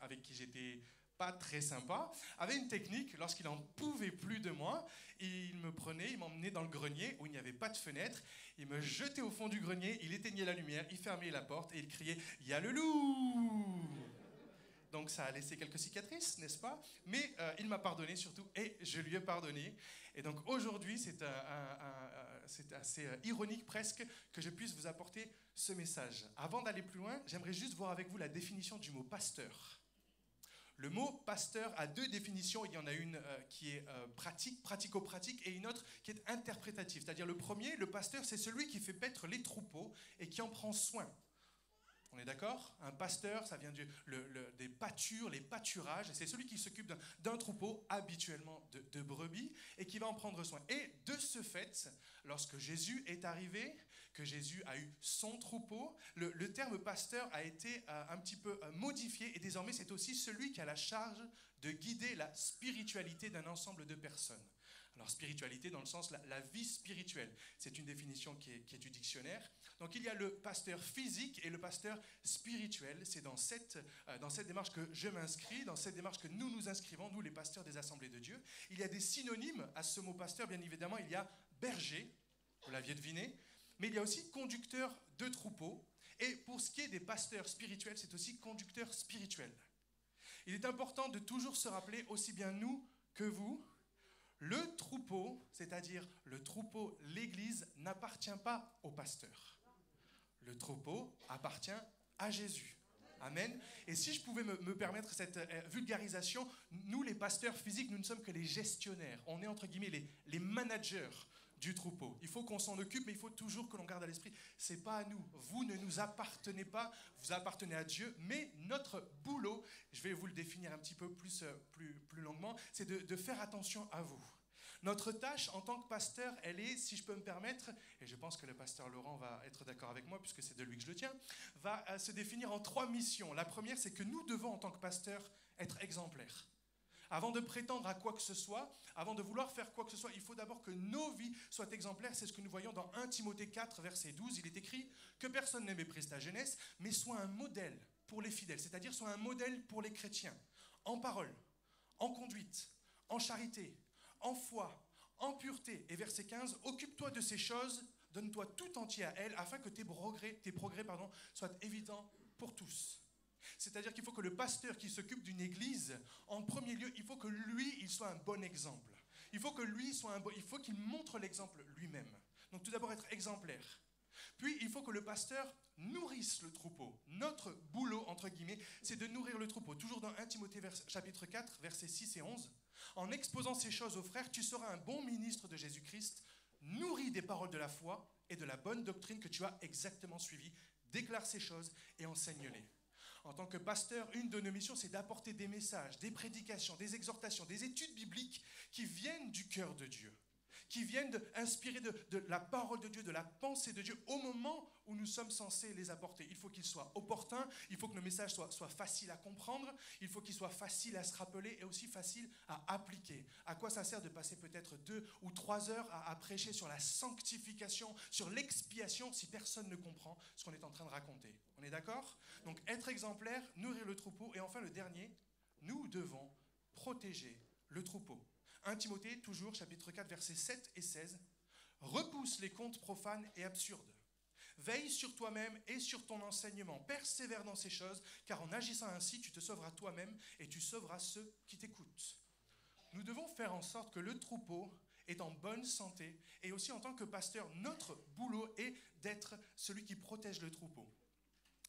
avec qui j'étais pas très sympa, avait une technique. Lorsqu'il en pouvait plus de moi, il me prenait, il m'emmenait dans le grenier où il n'y avait pas de fenêtre, il me jetait au fond du grenier, il éteignait la lumière, il fermait la porte et il criait « Il y a le loup !» Donc ça a laissé quelques cicatrices, n'est-ce pas? Mais il m'a pardonné surtout, et je lui ai pardonné. Et donc aujourd'hui, c'est assez ironique presque que je puisse vous apporter ce message. Avant d'aller plus loin, j'aimerais juste voir avec vous la définition du mot « pasteur ». Le mot « pasteur » a 2 définitions. Il y en a une qui est pratique, pratico-pratique, et une autre qui est interprétative. C'est-à-dire le premier, le pasteur, c'est celui qui fait paître les troupeaux et qui en prend soin. On est d'accord? Un pasteur, ça vient des pâtures, les pâturages. Et c'est celui qui s'occupe d'un troupeau, habituellement de brebis, et qui va en prendre soin. Et de ce fait, lorsque Jésus est arrivé, que Jésus a eu son troupeau, le terme pasteur a été un petit peu modifié. Et désormais, c'est aussi celui qui a la charge de guider la spiritualité d'un ensemble de personnes. Alors, spiritualité dans le sens la vie spirituelle. C'est une définition qui est du dictionnaire. Donc, il y a le pasteur physique et le pasteur spirituel. C'est dans cette démarche que je m'inscris, dans cette démarche que nous nous inscrivons, nous les pasteurs des Assemblées de Dieu. Il y a des synonymes à ce mot pasteur, bien évidemment. Il y a berger, vous l'aviez deviné, mais il y a aussi conducteur de troupeau. Et pour ce qui est des pasteurs spirituels, c'est aussi conducteur spirituel. Il est important de toujours se rappeler, aussi bien nous que vous, le troupeau, c'est-à-dire le troupeau, l'Église, n'appartient pas au pasteur. Le troupeau appartient à Jésus. Amen. Et si je pouvais me permettre cette vulgarisation, nous les pasteurs physiques, nous ne sommes que les gestionnaires. On est entre guillemets les managers du troupeau. Il faut qu'on s'en occupe, mais il faut toujours que l'on garde à l'esprit, c'est pas à nous. Vous ne nous appartenez pas, vous appartenez à Dieu, mais notre boulot, je vais vous le définir un petit peu plus longuement, c'est de faire attention à vous. Notre tâche en tant que pasteur, elle est, si je peux me permettre, et je pense que le pasteur Laurent va être d'accord avec moi, puisque c'est de lui que je le tiens, va se définir en 3 missions. La première, c'est que nous devons, en tant que pasteurs, être exemplaires. Avant de prétendre à quoi que ce soit, avant de vouloir faire quoi que ce soit, il faut d'abord que nos vies soient exemplaires. C'est ce que nous voyons dans 1 Timothée 4, verset 12. Il est écrit que personne ne méprise ta jeunesse, mais soit un modèle pour les fidèles, c'est-à-dire soit un modèle pour les chrétiens, en parole, en conduite, en charité, en foi, en pureté. Et verset 15, occupe-toi de ces choses, donne-toi tout entier à elles, afin que tes progrès soient évidents pour tous. C'est-à-dire qu'il faut que le pasteur qui s'occupe d'une église, en premier lieu, il faut que lui, il soit un bon exemple. Il faut que lui il faut qu'il montre l'exemple lui-même. Donc tout d'abord être exemplaire. Puis il faut que le pasteur nourrisse le troupeau. Notre boulot, entre guillemets, c'est de nourrir le troupeau. Toujours dans 1 Timothée chapitre 4, versets 6 et 11. En exposant ces choses aux frères, tu seras un bon ministre de Jésus-Christ, nourri des paroles de la foi et de la bonne doctrine que tu as exactement suivie. Déclare ces choses et enseigne-les. En tant que pasteur, une de nos missions, c'est d'apporter des messages, des prédications, des exhortations, des études bibliques qui viennent du cœur de Dieu, qui viennent inspirer de la parole de Dieu, de la pensée de Dieu, au moment où nous sommes censés les apporter. Il faut qu'ils soient opportuns, il faut que nos messages soient faciles à comprendre, il faut qu'ils soient faciles à se rappeler et aussi faciles à appliquer. À quoi ça sert de passer peut-être 2 ou 3 heures à prêcher sur la sanctification, sur l'expiation, si personne ne comprend ce qu'on est en train de raconter? On est d'accord? Donc être exemplaire, nourrir le troupeau, et enfin le dernier, nous devons protéger le troupeau. 1 Timothée, toujours, chapitre 4, versets 7 et 16. Repousse les contes profanes et absurdes. Veille sur toi-même et sur ton enseignement. Persévère dans ces choses, car en agissant ainsi, tu te sauveras toi-même et tu sauveras ceux qui t'écoutent. Nous devons faire en sorte que le troupeau est en bonne santé, et aussi en tant que pasteur, notre boulot est d'être celui qui protège le troupeau.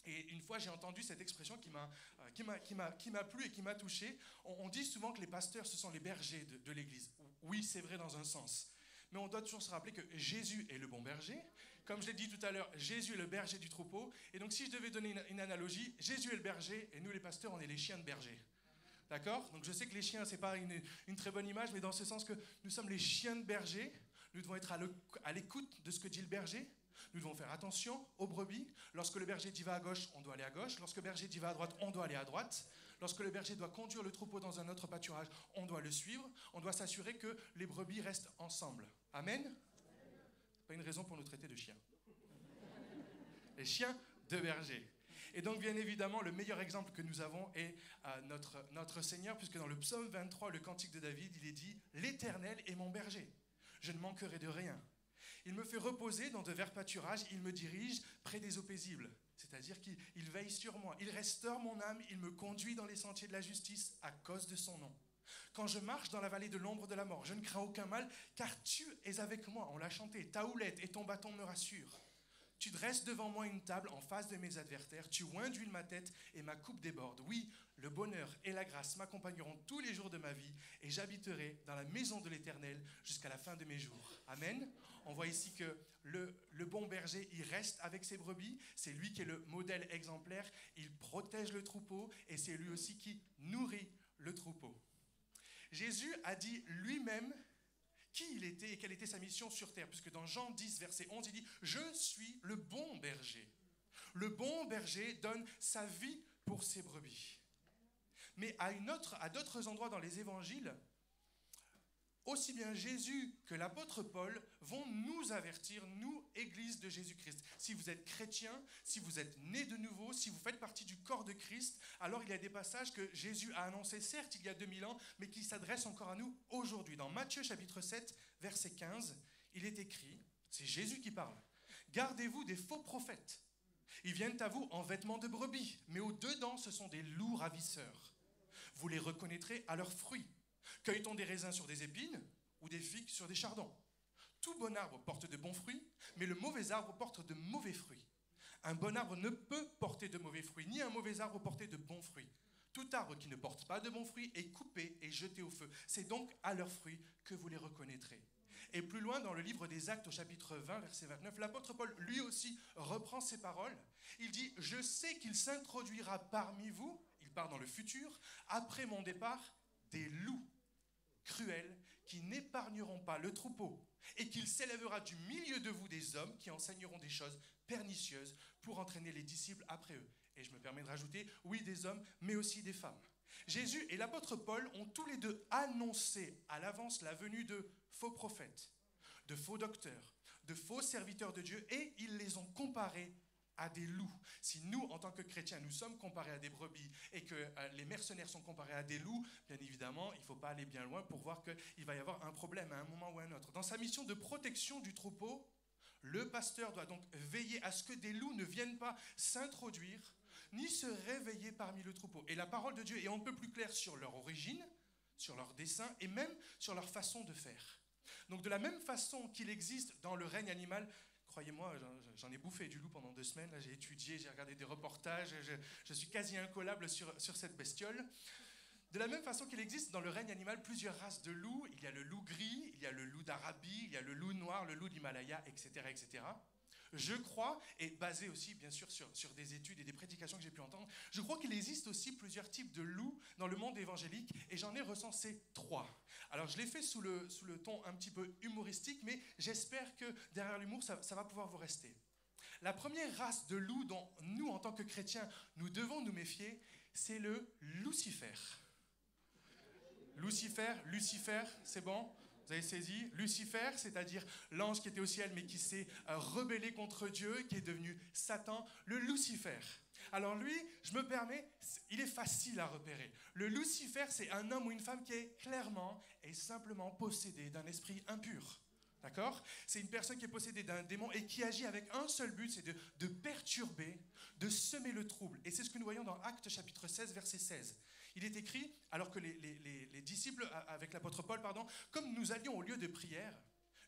Et une fois, j'ai entendu cette expression qui m'a plu et qui m'a touché. On dit souvent que les pasteurs, ce sont les bergers de l'Église. Oui, c'est vrai dans un sens. Mais on doit toujours se rappeler que Jésus est le bon berger. Comme je l'ai dit tout à l'heure, Jésus est le berger du troupeau. Et donc, si je devais donner une analogie, Jésus est le berger et nous, les pasteurs, on est les chiens de berger. D'accord? Donc, je sais que les chiens, ce n'est pas une très bonne image, mais dans ce sens que nous sommes les chiens de berger. Nous devons être à l'écoute de ce que dit le berger. Nous devons faire attention aux brebis. Lorsque le berger dit va à gauche, on doit aller à gauche. Lorsque le berger dit va à droite, on doit aller à droite. Lorsque le berger doit conduire le troupeau dans un autre pâturage, on doit le suivre. On doit s'assurer que les brebis restent ensemble. Amen? C'est pas une raison pour nous traiter de chiens. Les chiens de berger. Et donc, bien évidemment, le meilleur exemple que nous avons est notre Seigneur, puisque dans le psaume 23, le cantique de David, il est dit « L'Éternel est mon berger, je ne manquerai de rien. Il me fait reposer dans de verts pâturages, il me dirige près des eaux paisibles. » C'est-à-dire qu'il veille sur moi. Il restaure mon âme, il me conduit dans les sentiers de la justice à cause de son nom. Quand je marche dans la vallée de l'ombre de la mort, je ne crains aucun mal, car tu es avec moi. On l'a chanté. Ta houlette et ton bâton me rassurent. Tu dresses devant moi une table en face de mes adversaires, tu oins d'huile ma tête et ma coupe déborde. Oui, le bonheur et la grâce m'accompagneront tous les jours de ma vie et j'habiterai dans la maison de l'Éternel jusqu'à la fin de mes jours. Amen. On voit ici que le bon berger, il reste avec ses brebis, c'est lui qui est le modèle exemplaire, il protège le troupeau et c'est lui aussi qui nourrit le troupeau. Jésus a dit lui-même qui il était et quelle était sa mission sur terre, puisque dans Jean 10, verset 11, il dit « Je suis le bon berger ». Le bon berger donne sa vie pour ses brebis. Mais à d'autres endroits dans les évangiles, aussi bien Jésus que l'apôtre Paul vont nous avertir, nous, Église de Jésus-Christ. Si vous êtes chrétien, si vous êtes né de nouveau, si vous faites partie du corps de Christ, alors il y a des passages que Jésus a annoncés, certes, il y a 2000 ans, mais qui s'adressent encore à nous aujourd'hui. Dans Matthieu chapitre 7, verset 15, il est écrit, c'est Jésus qui parle, « Gardez-vous des faux prophètes. Ils viennent à vous en vêtements de brebis, mais au-dedans, ce sont des loups ravisseurs. Vous les reconnaîtrez à leurs fruits. Cueille-t-on des raisins sur des épines ou des figues sur des chardons? Tout bon arbre porte de bons fruits, mais le mauvais arbre porte de mauvais fruits. Un bon arbre ne peut porter de mauvais fruits, ni un mauvais arbre porter de bons fruits. Tout arbre qui ne porte pas de bons fruits est coupé et jeté au feu. C'est donc à leurs fruits que vous les reconnaîtrez. » Et plus loin, dans le livre des Actes, au chapitre 20, verset 29, l'apôtre Paul, lui aussi, reprend ces paroles. Il dit « Je sais qu'il s'introduira parmi vous, il part dans le futur, après mon départ, des loups cruels qui n'épargneront pas le troupeau, et qu'il s'élèvera du milieu de vous des hommes qui enseigneront des choses pernicieuses pour entraîner les disciples après eux. » Et je me permets de rajouter, oui, des hommes, mais aussi des femmes. Jésus et l'apôtre Paul ont tous les deux annoncé à l'avance la venue de faux prophètes, de faux docteurs, de faux serviteurs de Dieu, et ils les ont comparés à des loups. Si nous, en tant que chrétiens, nous sommes comparés à des brebis et que les mercenaires sont comparés à des loups, bien évidemment, il ne faut pas aller bien loin pour voir qu'il va y avoir un problème à un moment ou à un autre. Dans sa mission de protection du troupeau, le pasteur doit donc veiller à ce que des loups ne viennent pas s'introduire ni se réveiller parmi le troupeau. Et la parole de Dieu est un peu plus claire sur leur origine, sur leur dessein et même sur leur façon de faire. Donc de la même façon qu'il existe dans le règne animal, croyez-moi, j'en ai bouffé du loup pendant 2 semaines, là, j'ai étudié, j'ai regardé des reportages, je suis quasi incollable sur cette bestiole. De la même façon qu'il existe dans le règne animal plusieurs races de loups, il y a le loup gris, il y a le loup d'Arabie, il y a le loup noir, le loup d'Himalaya, etc., etc. Je crois, et basé aussi bien sûr sur des études et des prédications que j'ai pu entendre, je crois qu'il existe aussi plusieurs types de loups dans le monde évangélique et j'en ai recensé 3. Alors je l'ai fait sous le ton un petit peu humoristique, mais j'espère que derrière l'humour, ça va pouvoir vous rester. La première race de loups dont nous, en tant que chrétiens, nous devons nous méfier, c'est le Lucifer. Lucifer, c'est bon ? Vous avez saisi? Lucifer, c'est-à-dire l'ange qui était au ciel mais qui s'est rebellé contre Dieu, qui est devenu Satan, le Lucifer. Alors lui, je me permets, il est facile à repérer. Le Lucifer, c'est un homme ou une femme qui est clairement et simplement possédé d'un esprit impur. D'accord? C'est une personne qui est possédée d'un démon et qui agit avec un seul but, c'est de perturber, de semer le trouble. Et c'est ce que nous voyons dans Actes chapitre 16, verset 16. Il est écrit, alors que les disciples, avec l'apôtre Paul, comme nous allions au lieu de prière,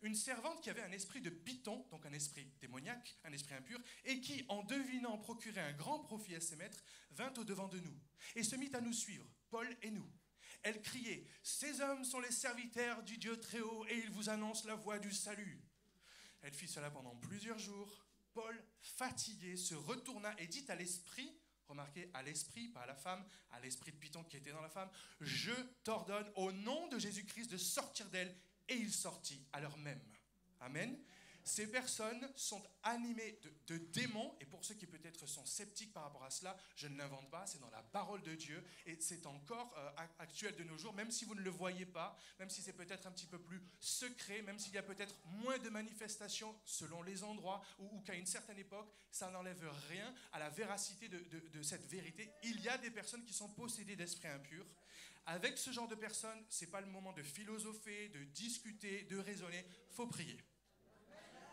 une servante qui avait un esprit de python, donc un esprit démoniaque, un esprit impur, et qui, en devinant procurer un grand profit à ses maîtres, vint au-devant de nous et se mit à nous suivre, Paul et nous. Elle criait « Ces hommes sont les serviteurs du Dieu très haut et ils vous annoncent la voie du salut. » Elle fit cela pendant plusieurs jours. Paul, fatigué, se retourna et dit à l'esprit, remarquez, à l'esprit, pas à la femme, à l'esprit de Python qui était dans la femme, « Je t'ordonne au nom de Jésus-Christ de sortir d'elle. » Et il sortit à l'heure même. Amen. Ces personnes sont animées de démons, et pour ceux qui peut-être sont sceptiques par rapport à cela, je ne l'invente pas, c'est dans la parole de Dieu, et c'est encore actuel de nos jours, même si vous ne le voyez pas, même si c'est peut-être un petit peu plus secret, même s'il y a peut-être moins de manifestations selon les endroits, ou qu'à une certaine époque, ça n'enlève rien à la véracité de cette vérité. Il y a des personnes qui sont possédées d'esprits impurs. Avec ce genre de personnes, ce n'est pas le moment de philosopher, de discuter, de raisonner, il faut prier.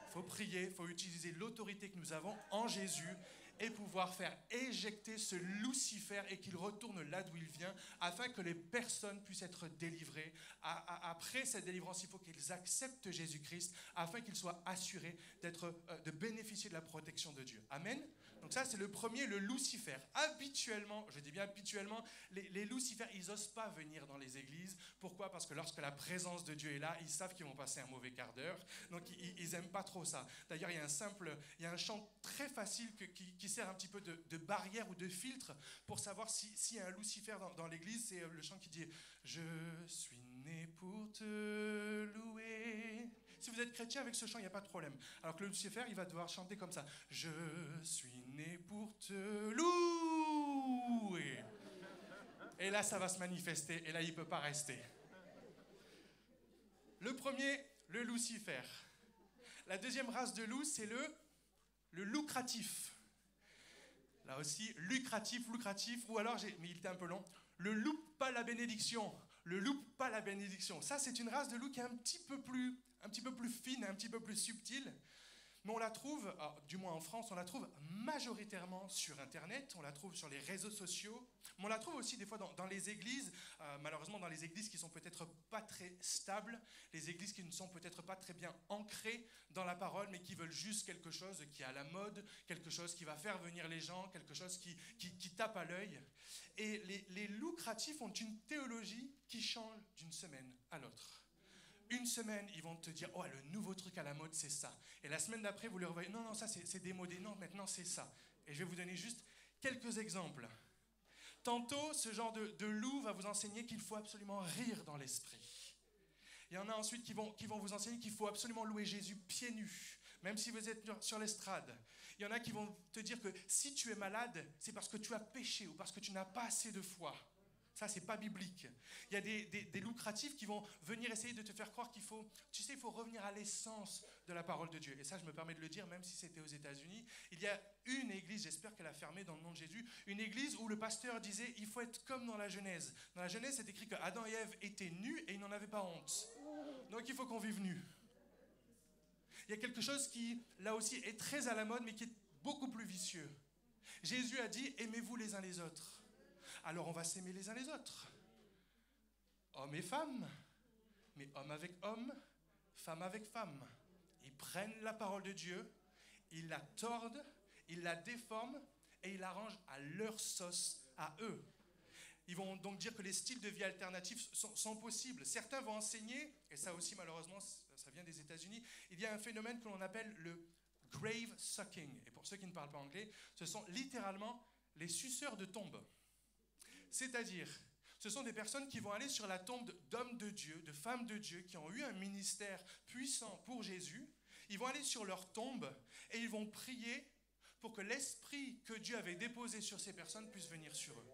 Il faut prier, il faut utiliser l'autorité que nous avons en Jésus et pouvoir faire éjecter ce Lucifer et qu'il retourne là d'où il vient afin que les personnes puissent être délivrées. Après cette délivrance, il faut qu'ils acceptent Jésus-Christ afin qu'ils soient assurés de bénéficier de la protection de Dieu. Amen. Donc ça, c'est le premier, le Lucifer. Habituellement, je dis bien habituellement, les Lucifers, ils n'osent pas venir dans les églises. Pourquoi? Parce que lorsque la présence de Dieu est là, ils savent qu'ils vont passer un mauvais quart d'heure. Donc, ils n'aiment pas trop ça. D'ailleurs, il y a un chant très facile qui sert un petit peu de barrière ou de filtre pour savoir s'il y a un Lucifer dans l'église. C'est le chant qui dit « Je suis né pour te louer ». Si vous êtes chrétien, avec ce chant, il n'y a pas de problème. Alors que le Lucifer, il va devoir chanter comme ça. « Je suis né pour te louer ». Et là, ça va se manifester. Et là, il ne peut pas rester. Le premier, le Lucifer. La deuxième race de loup, c'est le lucratif. Là aussi, lucratif, ou alors, mais il était un peu long, le loup pas la bénédiction. Le loup pas la bénédiction. Ça, c'est une race de loup qui est un petit peu plus fine, un petit peu plus subtile. Mais on la trouve, du moins en France, on la trouve majoritairement sur Internet, on la trouve sur les réseaux sociaux, mais on la trouve aussi des fois dans les églises, malheureusement dans les églises qui ne sont peut-être pas très stables, les églises qui ne sont peut-être pas très bien ancrées dans la parole, mais qui veulent juste quelque chose qui est à la mode, quelque chose qui va faire venir les gens, quelque chose qui tape à l'œil. Et les lucratifs ont une théologie qui change d'une semaine à l'autre. Une semaine, ils vont te dire « Oh, le nouveau truc à la mode, c'est ça. » Et la semaine d'après, vous les revoyez « Non, ça, c'est démodé. Non, maintenant, c'est ça. » Et je vais vous donner juste quelques exemples. Tantôt, ce genre de loup va vous enseigner qu'il faut absolument rire dans l'esprit. Il y en a ensuite qui vont vous enseigner qu'il faut absolument louer Jésus pieds nus, même si vous êtes sur l'estrade. Il y en a qui vont te dire que si tu es malade, c'est parce que tu as péché ou parce que tu n'as pas assez de foi. Ça, c'est pas biblique. Il y a des lucratifs qui vont venir essayer de te faire croire qu'il faut, il faut revenir à l'essence de la parole de Dieu. Et ça, je me permets de le dire, même si c'était aux États-Unis. Il y a une église, j'espère qu'elle a fermé dans le nom de Jésus, une église où le pasteur disait, il faut être comme dans la Genèse. Dans la Genèse, c'est écrit que Adam et Ève étaient nus et ils n'en avaient pas honte. Donc, il faut qu'on vive nus. Il y a quelque chose qui, là aussi, est très à la mode, mais qui est beaucoup plus vicieux. Jésus a dit, aimez-vous les uns les autres. Alors on va s'aimer les uns les autres. Hommes et femmes, mais homme avec homme, femme avec femme. Ils prennent la parole de Dieu, ils la tordent, ils la déforment et ils l'arrangent à leur sauce, à eux. Ils vont donc dire que les styles de vie alternatifs sont possibles. Certains vont enseigner, et ça aussi malheureusement, ça vient des États-Unis, il y a un phénomène que l'on appelle le grave sucking. Et pour ceux qui ne parlent pas anglais, ce sont littéralement les suceurs de tombes. C'est-à-dire, ce sont des personnes qui vont aller sur la tombe d'hommes de Dieu, de femmes de Dieu, qui ont eu un ministère puissant pour Jésus. Ils vont aller sur leur tombe et ils vont prier pour que l'esprit que Dieu avait déposé sur ces personnes puisse venir sur eux.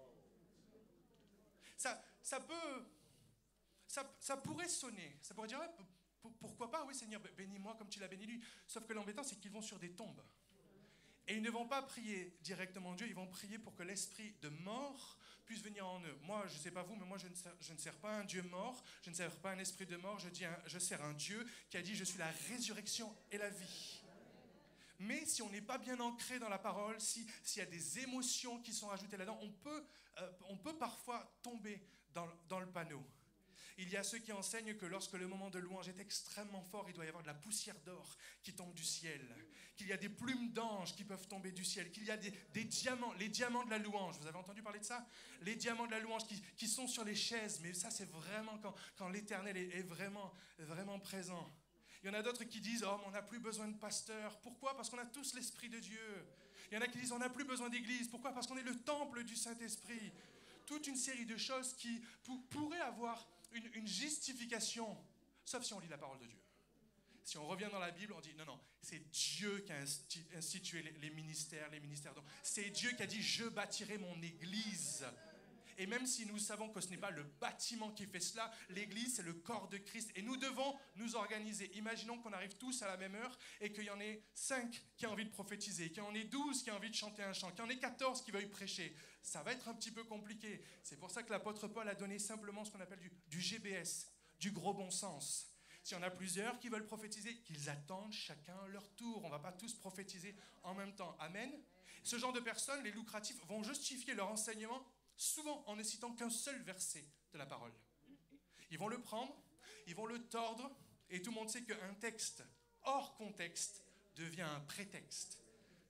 Ça pourrait sonner, ça pourrait dire, ouais, pourquoi pas, oui Seigneur, bénis-moi comme tu l'as béni lui. Sauf que l'embêtant, c'est qu'ils vont sur des tombes. Et ils ne vont pas prier directement Dieu, ils vont prier pour que l'esprit de mort puisse venir en eux. Moi, je ne sais pas vous, mais moi, je ne sers pas un Dieu mort, je ne sers pas un esprit de mort, je sers un Dieu qui a dit « Je suis la résurrection et la vie ». Mais si on n'est pas bien ancré dans la parole, s'il y a des émotions qui sont ajoutées là-dedans, on peut parfois tomber dans le panneau. Il y a ceux qui enseignent que lorsque le moment de louange est extrêmement fort, il doit y avoir de la poussière d'or qui tombe du ciel, qu'il y a des plumes d'anges qui peuvent tomber du ciel, qu'il y a des diamants, les diamants de la louange. Vous avez entendu parler de ça? Les diamants de la louange qui sont sur les chaises, mais ça c'est vraiment quand l'Éternel est vraiment, vraiment présent. Il y en a d'autres qui disent « Oh, mais on n'a plus besoin de pasteur. » Pourquoi? Parce qu'on a tous l'Esprit de Dieu. Il y en a qui disent « On n'a plus besoin d'église. » Pourquoi? Parce qu'on est le temple du Saint-Esprit. Toute une série de choses qui pourraient avoir une justification, sauf si on lit la parole de Dieu. Si on revient dans la Bible, on dit non, c'est Dieu qui a institué les ministères. Donc, c'est Dieu qui a dit « Je bâtirai mon église ». Et même si nous savons que ce n'est pas le bâtiment qui fait cela, l'église, c'est le corps de Christ. Et nous devons nous organiser. Imaginons qu'on arrive tous à la même heure et qu'il y en ait 5 qui ont envie de prophétiser, qu'il y en ait 12 qui ont envie de chanter un chant, qu'il y en ait 14 qui veuillent prêcher. Ça va être un petit peu compliqué. C'est pour ça que l'apôtre Paul a donné simplement ce qu'on appelle du GBS, du gros bon sens. S'il y en a plusieurs qui veulent prophétiser, qu'ils attendent chacun leur tour. On ne va pas tous prophétiser en même temps. Amen. Ce genre de personnes, les lucratifs, vont justifier leur enseignement souvent en ne citant qu'un seul verset de la parole. Ils vont le prendre, ils vont le tordre, et tout le monde sait qu'un texte hors contexte devient un prétexte.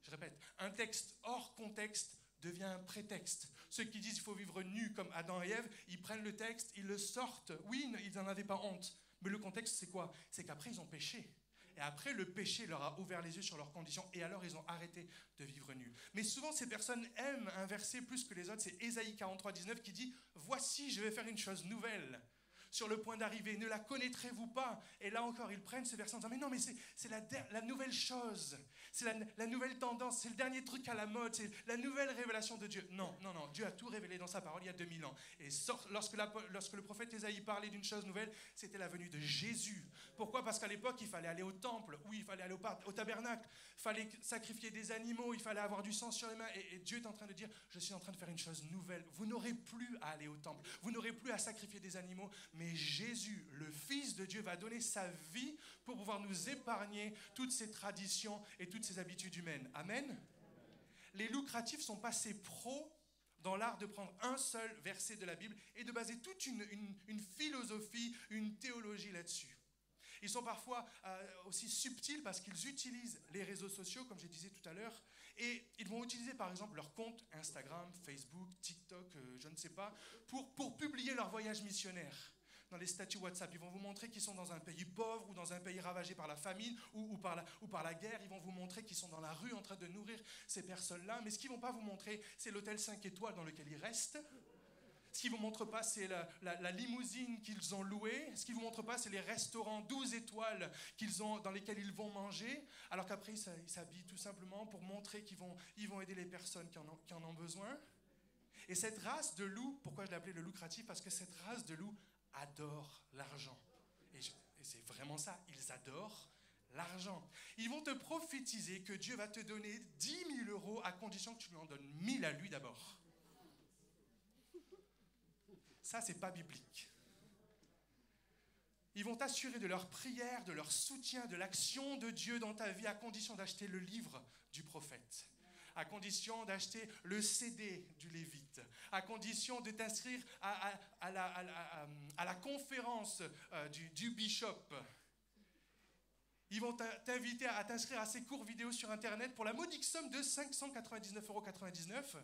Je répète, un texte hors contexte devient un prétexte. Ceux qui disent qu'il faut vivre nu comme Adam et Ève, ils prennent le texte, ils le sortent. Oui, ils n'en avaient pas honte. Mais le contexte, c'est quoi? C'est qu'après, ils ont péché. Et après, le péché leur a ouvert les yeux sur leurs conditions. Et alors, ils ont arrêté de vivre nus. Mais souvent, ces personnes aiment un verset plus que les autres. C'est Ésaïe 43, 19 qui dit « Voici, je vais faire une chose nouvelle. Sur le point d'arriver, ne la connaîtrez-vous pas ?» Et là encore, ils prennent ce verset en disant « Mais non, mais c'est la nouvelle chose. C'est la nouvelle tendance. C'est le dernier truc à la mode. C'est la nouvelle révélation de Dieu. » Non, non, non. Dieu a tout révélé dans sa parole il y a 2000 ans. Et lorsque le prophète Ésaïe parlait d'une chose nouvelle, c'était la venue de Jésus. Pourquoi? Parce qu'à l'époque, il fallait aller au temple. Oui, il fallait aller au tabernacle. Il fallait sacrifier des animaux. Il fallait avoir du sang sur les mains. Et Dieu est en train de dire « Je suis en train de faire une chose nouvelle. Vous n'aurez plus à aller au temple. Vous n'aurez plus à sacrifier des animaux. Mais Jésus, le Fils de Dieu, va donner sa vie pour pouvoir nous épargner toutes ces traditions et toutes ces habitudes humaines. » Amen. Les lucratifs sont passés pros dans l'art de prendre un seul verset de la Bible et de baser toute une philosophie, une théologie là-dessus. Ils sont parfois aussi subtils parce qu'ils utilisent les réseaux sociaux, comme je disais tout à l'heure, et ils vont utiliser par exemple leur compte Instagram, Facebook, TikTok, je ne sais pas, pour publier leur voyage missionnaire. Dans les statuts WhatsApp, ils vont vous montrer qu'ils sont dans un pays pauvre ou dans un pays ravagé par la famine ou par la guerre. Ils vont vous montrer qu'ils sont dans la rue en train de nourrir ces personnes-là. Mais ce qu'ils ne vont pas vous montrer, c'est l'hôtel 5 étoiles dans lequel ils restent. Ce qu'ils ne vous montrent pas, c'est la limousine qu'ils ont louée. Ce qu'ils ne vous montrent pas, c'est les restaurants 12 étoiles dans lesquels ils vont manger. Alors qu'après, ils s'habillent tout simplement pour montrer qu'ils vont aider les personnes qui en ont besoin. Et cette race de loups, pourquoi je l'ai appelée le lucratif? Parce que cette race de loups adorent l'argent. Et c'est vraiment ça, ils adorent l'argent. Ils vont te prophétiser que Dieu va te donner 10 000 euros à condition que tu lui en donnes 1000 à lui d'abord. Ça, c'est pas biblique. Ils vont t'assurer de leur prière, de leur soutien, de l'action de Dieu dans ta vie à condition d'acheter le livre du prophète, à condition d'acheter le CD du Lévite, à condition de t'inscrire à la conférence du bishop. Ils vont t'inviter à t'inscrire à ces cours vidéo sur Internet pour la modique somme de 599,99 €,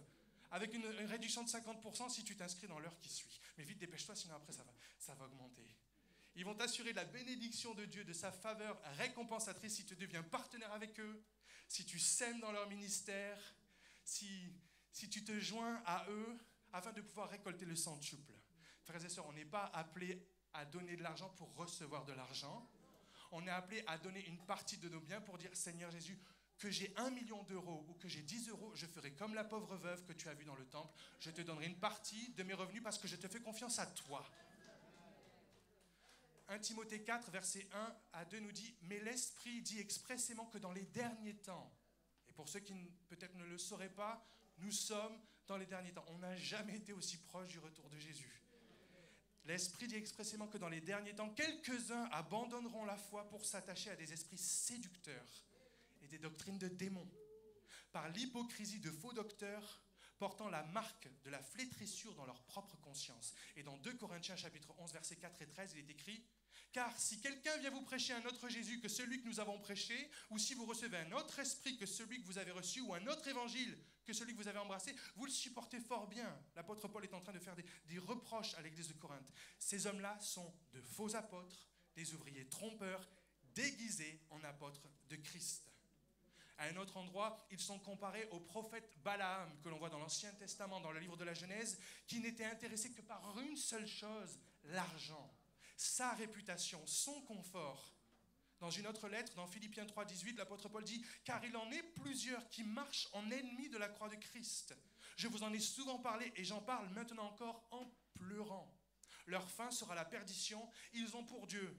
avec une réduction de 50% si tu t'inscris dans l'heure qui suit. Mais vite, dépêche-toi, sinon après ça va augmenter. Ils vont t'assurer de la bénédiction de Dieu, de sa faveur récompensatrice si tu deviens partenaire avec eux, si tu sèmes dans leur ministère, si tu te joins à eux, afin de pouvoir récolter le centuple. Frères et sœurs, on n'est pas appelés à donner de l'argent pour recevoir de l'argent. On est appelés à donner une partie de nos biens pour dire « Seigneur Jésus, que j'ai 1 million d'euros ou que j'ai 10 €, je ferai comme la pauvre veuve que tu as vue dans le temple. Je te donnerai une partie de mes revenus parce que je te fais confiance à toi. » 1 Timothée 4, versets 1 à 2 nous dit « Mais l'Esprit dit expressément que dans les derniers temps, et pour ceux qui peut-être ne le sauraient pas, nous sommes dans les derniers temps. » On n'a jamais été aussi proche du retour de Jésus. L'Esprit dit expressément que dans les derniers temps, quelques-uns abandonneront la foi pour s'attacher à des esprits séducteurs et des doctrines de démons, par l'hypocrisie de faux docteurs portant la marque de la flétrissure dans leur propre conscience. Et dans 2 Corinthiens chapitre 11, versets 4 et 13, il est écrit « Car si quelqu'un vient vous prêcher un autre Jésus que celui que nous avons prêché, ou si vous recevez un autre esprit que celui que vous avez reçu, ou un autre évangile que celui que vous avez embrassé, vous le supportez fort bien. » L'apôtre Paul est en train de faire des reproches à l'église de Corinthe. Ces hommes-là sont de faux apôtres, des ouvriers trompeurs, déguisés en apôtres de Christ. À un autre endroit, ils sont comparés au prophète Balaam, que l'on voit dans l'Ancien Testament, dans le livre de la Genèse, qui n'était intéressé que par une seule chose, l'argent, sa réputation, son confort. Dans une autre lettre, dans Philippiens 3, 18, l'apôtre Paul dit « Car il en est plusieurs qui marchent en ennemis de la croix de Christ. Je vous en ai souvent parlé et j'en parle maintenant encore en pleurant. Leur fin sera la perdition, ils ont pour Dieu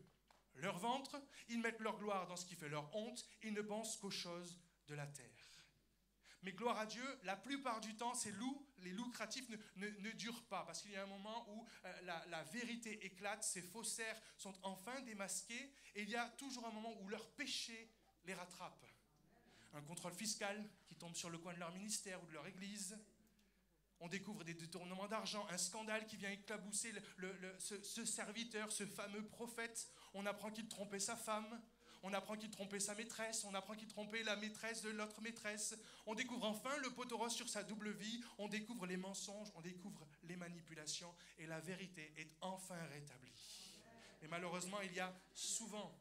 leur ventre, ils mettent leur gloire dans ce qui fait leur honte, ils ne pensent qu'aux choses de la terre. » Mais gloire à Dieu, la plupart du temps, les lucratifs ne durent pas, parce qu'il y a un moment où la vérité éclate, ces faussaires sont enfin démasqués, et il y a toujours un moment où leur péché les rattrape. un contrôle fiscal qui tombe sur le coin de leur ministère ou de leur église. On découvre des détournements d'argent, un scandale qui vient éclabousser ce serviteur, ce fameux prophète. On apprend qu'il trompait sa femme, on apprend qu'il trompait sa maîtresse, on apprend qu'il trompait la maîtresse de l'autre maîtresse. On découvre enfin le poteau rose sur sa double vie, on découvre les mensonges, on découvre les manipulations et la vérité est enfin rétablie. Mais malheureusement, il y a souvent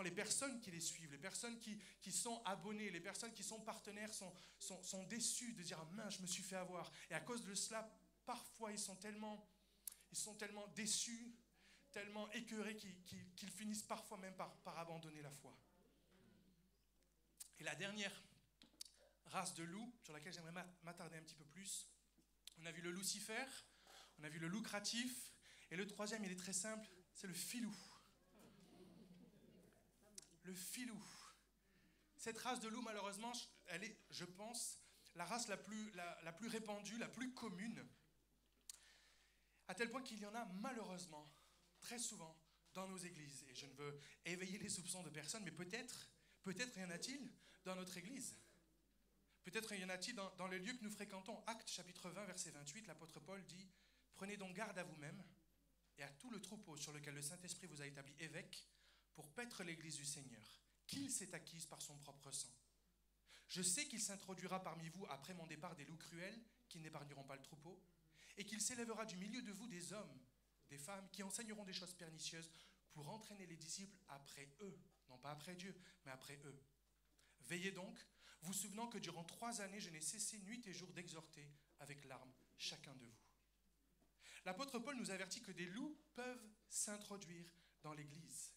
les personnes qui les suivent, les personnes qui sont abonnées, les personnes qui sont partenaires sont déçues de dire « mince, je me suis fait avoir ». Et à cause de cela, parfois, ils sont tellement déçus, tellement écœurés qu'ils finissent parfois même par abandonner la foi. Et la dernière race de loups, sur laquelle j'aimerais m'attarder un petit peu plus, on a vu le Lucifer, on a vu le loup cratif, et le troisième, il est très simple, c'est le filou. Le filou. Cette race de loup, malheureusement, elle est, je pense, la race la plus répandue, la plus commune, à tel point qu'il y en a malheureusement, très souvent, dans nos églises. Et je ne veux éveiller les soupçons de personne, mais peut-être y en a-t-il dans notre église. Peut-être y en a-t-il dans les lieux que nous fréquentons. Actes chapitre 20, verset 28, l'apôtre Paul dit « Prenez donc garde à vous-même et à tout le troupeau sur lequel le Saint-Esprit vous a établi évêque, pour paître l'église du Seigneur, qu'il s'est acquise par son propre sang. Je sais qu'il s'introduira parmi vous après mon départ des loups cruels, qui n'épargneront pas le troupeau, et qu'il s'élèvera du milieu de vous des hommes, des femmes, qui enseigneront des choses pernicieuses pour entraîner les disciples après eux, non pas après Dieu, mais après eux. Veillez donc, vous souvenant que durant 3 années, je n'ai cessé nuit et jour d'exhorter avec larmes chacun de vous. » L'apôtre Paul nous avertit que des loups peuvent s'introduire dans l'église.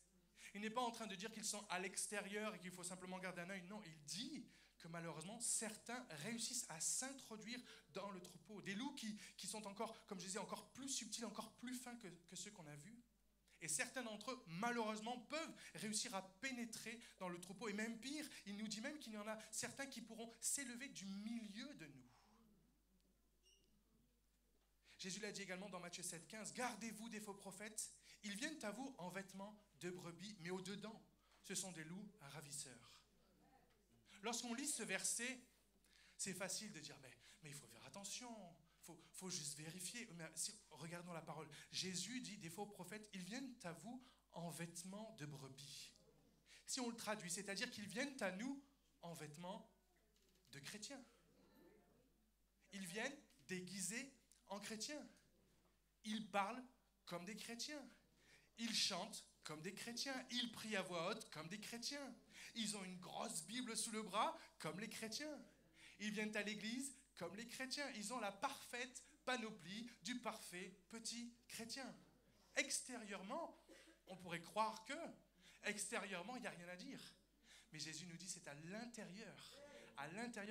Il n'est pas en train de dire qu'ils sont à l'extérieur et qu'il faut simplement garder un œil. Non, il dit que malheureusement, certains réussissent à s'introduire dans le troupeau. Des loups qui sont encore, comme je disais, encore plus subtils, encore plus fins que ceux qu'on a vus. Et certains d'entre eux, malheureusement, peuvent réussir à pénétrer dans le troupeau. Et même pire, il nous dit même qu'il y en a certains qui pourront s'élever du milieu de nous. Jésus l'a dit également dans Matthieu 7,15, « Gardez-vous des faux prophètes, ils viennent à vous en vêtements de brebis, mais au-dedans, ce sont des loups ravisseurs. » Lorsqu'on lit ce verset, c'est facile de dire, mais il faut faire attention, faut juste vérifier. Mais si, regardons la parole. Jésus dit, des faux prophètes, ils viennent à vous en vêtements de brebis. Si on le traduit, c'est-à-dire qu'ils viennent à nous en vêtements de chrétiens. Ils viennent déguisés en chrétiens. Ils parlent comme des chrétiens. Ils chantent comme des chrétiens. Ils prient à voix haute comme des chrétiens. Ils ont une grosse Bible sous le bras comme les chrétiens. Ils viennent à l'église comme les chrétiens. Ils ont la parfaite panoplie du parfait petit chrétien. Extérieurement, on pourrait croire que, extérieurement, il n'y a rien à dire. Mais Jésus nous dit c'est à l'intérieur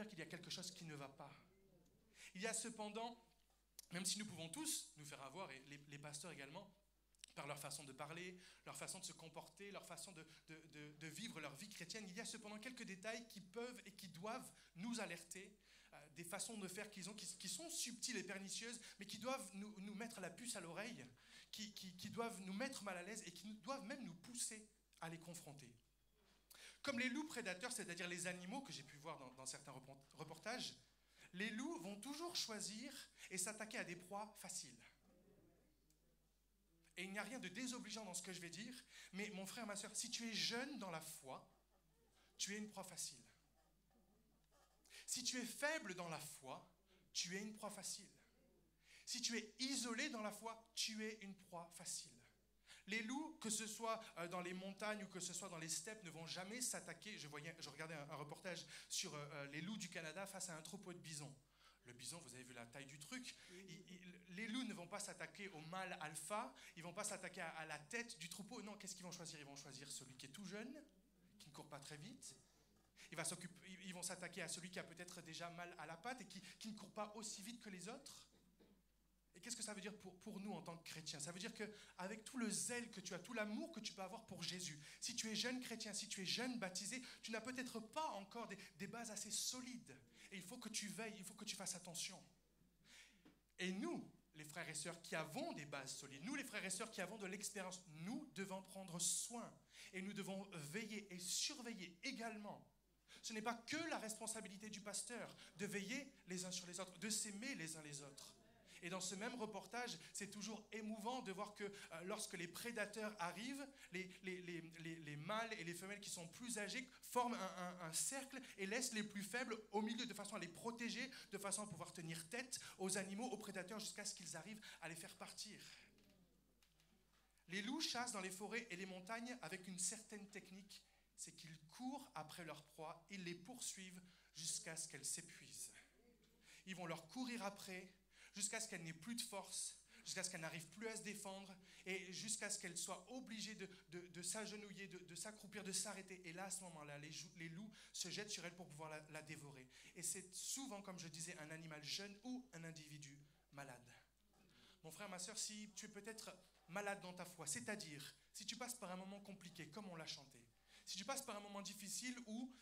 qu'il y a quelque chose qui ne va pas. Il y a cependant, même si nous pouvons tous nous faire avoir, et les pasteurs également, par leur façon de parler, leur façon de se comporter, leur façon de vivre leur vie chrétienne, il y a cependant quelques détails qui peuvent et qui doivent nous alerter, des façons de faire qu'ils ont, qui sont subtiles et pernicieuses, mais qui doivent nous mettre la puce à l'oreille, qui doivent nous mettre mal à l'aise et qui doivent même nous pousser à les confronter. Comme les loups prédateurs, c'est-à-dire les animaux que j'ai pu voir dans certains reportages, les loups vont toujours choisir et s'attaquer à des proies faciles. Et il n'y a rien de désobligeant dans ce que je vais dire, mais mon frère, ma soeur, si tu es jeune dans la foi, tu es une proie facile. Si tu es faible dans la foi, tu es une proie facile. Si tu es isolé dans la foi, tu es une proie facile. Les loups, que ce soit dans les montagnes ou que ce soit dans les steppes, ne vont jamais s'attaquer. Je regardais un reportage sur les loups du Canada face à un troupeau de bisons. Le bison, vous avez vu la taille du truc. Les loups ne vont pas s'attaquer au mâle alpha, ils ne vont pas s'attaquer à la tête du troupeau. Non, qu'est-ce qu'ils vont choisir? Ils vont choisir celui qui est tout jeune, qui ne court pas très vite. Ils vont s'attaquer à celui qui a peut-être déjà mal à la patte et qui ne court pas aussi vite que les autres. Et qu'est-ce que ça veut dire pour nous en tant que chrétiens? Ça veut dire qu'avec tout le zèle que tu as, tout l'amour que tu peux avoir pour Jésus, si tu es jeune chrétien, si tu es jeune baptisé, tu n'as peut-être pas encore des bases assez solides. Et il faut que tu veilles, il faut que tu fasses attention. Et nous, les frères et sœurs qui avons des bases solides, nous les frères et sœurs qui avons de l'expérience, nous devons prendre soin. Et nous devons veiller et surveiller également Ce n'est pas que la responsabilité du pasteur de veiller les uns sur les autres, de s'aimer les uns les autres. Et dans ce même reportage, c'est toujours émouvant de voir que lorsque les prédateurs arrivent, les mâles et les femelles qui sont plus âgés forment un cercle et laissent les plus faibles au milieu de façon à les protéger, de façon à pouvoir tenir tête aux animaux, aux prédateurs, jusqu'à ce qu'ils arrivent à les faire partir. Les loups chassent dans les forêts et les montagnes avec une certaine technique, c'est qu'ils courent après leur proie, ils les poursuivent jusqu'à ce qu'elles s'épuisent. Ils vont leur courir après, jusqu'à ce qu'elle n'ait plus de force, jusqu'à ce qu'elle n'arrive plus à se défendre, et jusqu'à ce qu'elle soit obligée de s'agenouiller, de s'accroupir, de s'arrêter. Et là, à ce moment-là, les loups se jettent sur elle pour pouvoir la dévorer. Et c'est souvent, comme je disais, un animal jeune ou un individu malade. Mon frère, ma soeur, si tu es peut-être malade dans ta foi, c'est-à-dire si tu passes par un moment compliqué, comme on l'a chanté, si tu passes par un moment difficile où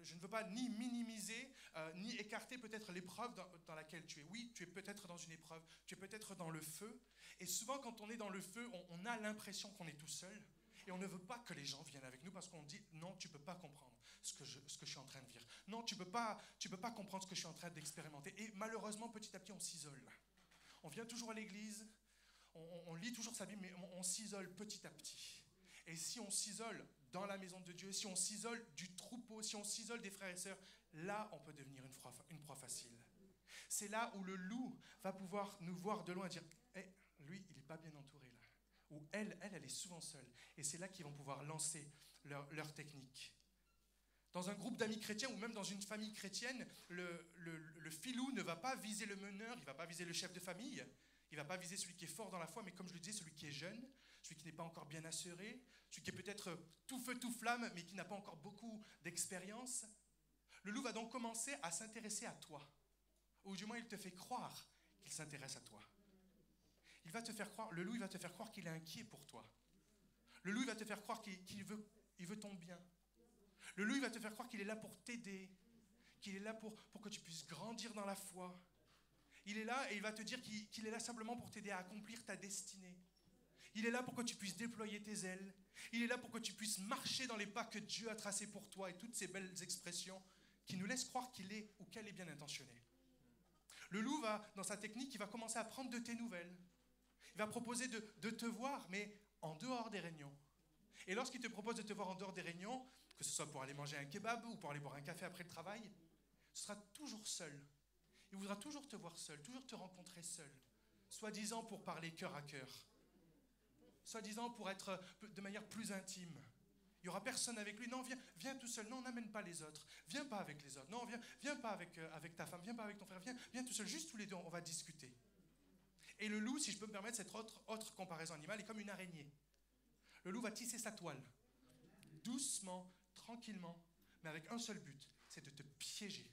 je ne veux pas ni minimiser, ni écarter peut-être l'épreuve dans laquelle tu es. Oui, tu es peut-être dans une épreuve, tu es peut-être dans le feu. Et souvent, quand on est dans le feu, on a l'impression qu'on est tout seul. Et on ne veut pas que les gens viennent avec nous parce qu'on dit « Non, tu ne peux pas comprendre ce que je suis en train de vivre. Non, tu ne peux pas comprendre ce que je suis en train d'expérimenter. » Et malheureusement, petit à petit, on s'isole. On vient toujours à l'église, on lit toujours sa Bible, mais on s'isole petit à petit. Et si on s'isole dans la maison de Dieu, si on s'isole du troupeau, si on s'isole des frères et sœurs, là, on peut devenir une proie facile. C'est là où le loup va pouvoir nous voir de loin et dire hey, « lui, il n'est pas bien entouré là. » Ou elle est souvent seule. Et c'est là qu'ils vont pouvoir lancer leur technique. Dans un groupe d'amis chrétiens ou même dans une famille chrétienne, le filou ne va pas viser le meneur, il ne va pas viser le chef de famille, il ne va pas viser celui qui est fort dans la foi, mais comme je le disais, celui qui est jeune, celui qui n'est pas encore bien assuré, celui qui est peut-être tout feu, tout flamme, mais qui n'a pas encore beaucoup d'expérience. Le loup va donc commencer à s'intéresser à toi. Ou du moins, il te fait croire qu'il s'intéresse à toi. Le loup, il va te faire croire qu'il est inquiet pour toi. Le loup, il va te faire croire qu'il veut ton bien. Le loup, il va te faire croire qu'il est là pour t'aider, qu'il est là pour que tu puisses grandir dans la foi. Il est là et il va te dire qu'il est là simplement pour t'aider à accomplir ta destinée. Il est là pour que tu puisses déployer tes ailes. Il est là pour que tu puisses marcher dans les pas que Dieu a tracés pour toi et toutes ces belles expressions qui nous laissent croire qu'il est ou qu'elle est bien intentionnée. Le loup, dans sa technique, il va commencer à prendre de tes nouvelles. Il va proposer de te voir, mais en dehors des réunions. Et lorsqu'il te propose de te voir en dehors des réunions, que ce soit pour aller manger un kebab ou pour aller boire un café après le travail, ce sera toujours seul. Il voudra toujours te voir seul, toujours te rencontrer seul, soi-disant pour parler cœur à cœur, soi-disant pour être de manière plus intime. Il n'y aura personne avec lui. Non, viens tout seul. Non, n'amène pas les autres. Viens pas avec les autres. Non, viens pas avec ta femme. Viens pas avec ton frère. Viens tout seul. Juste tous les deux, on va discuter. Et le loup, si je peux me permettre cette autre comparaison animale, est comme une araignée. Le loup va tisser sa toile, doucement, tranquillement, mais avec un seul but, c'est de te piéger.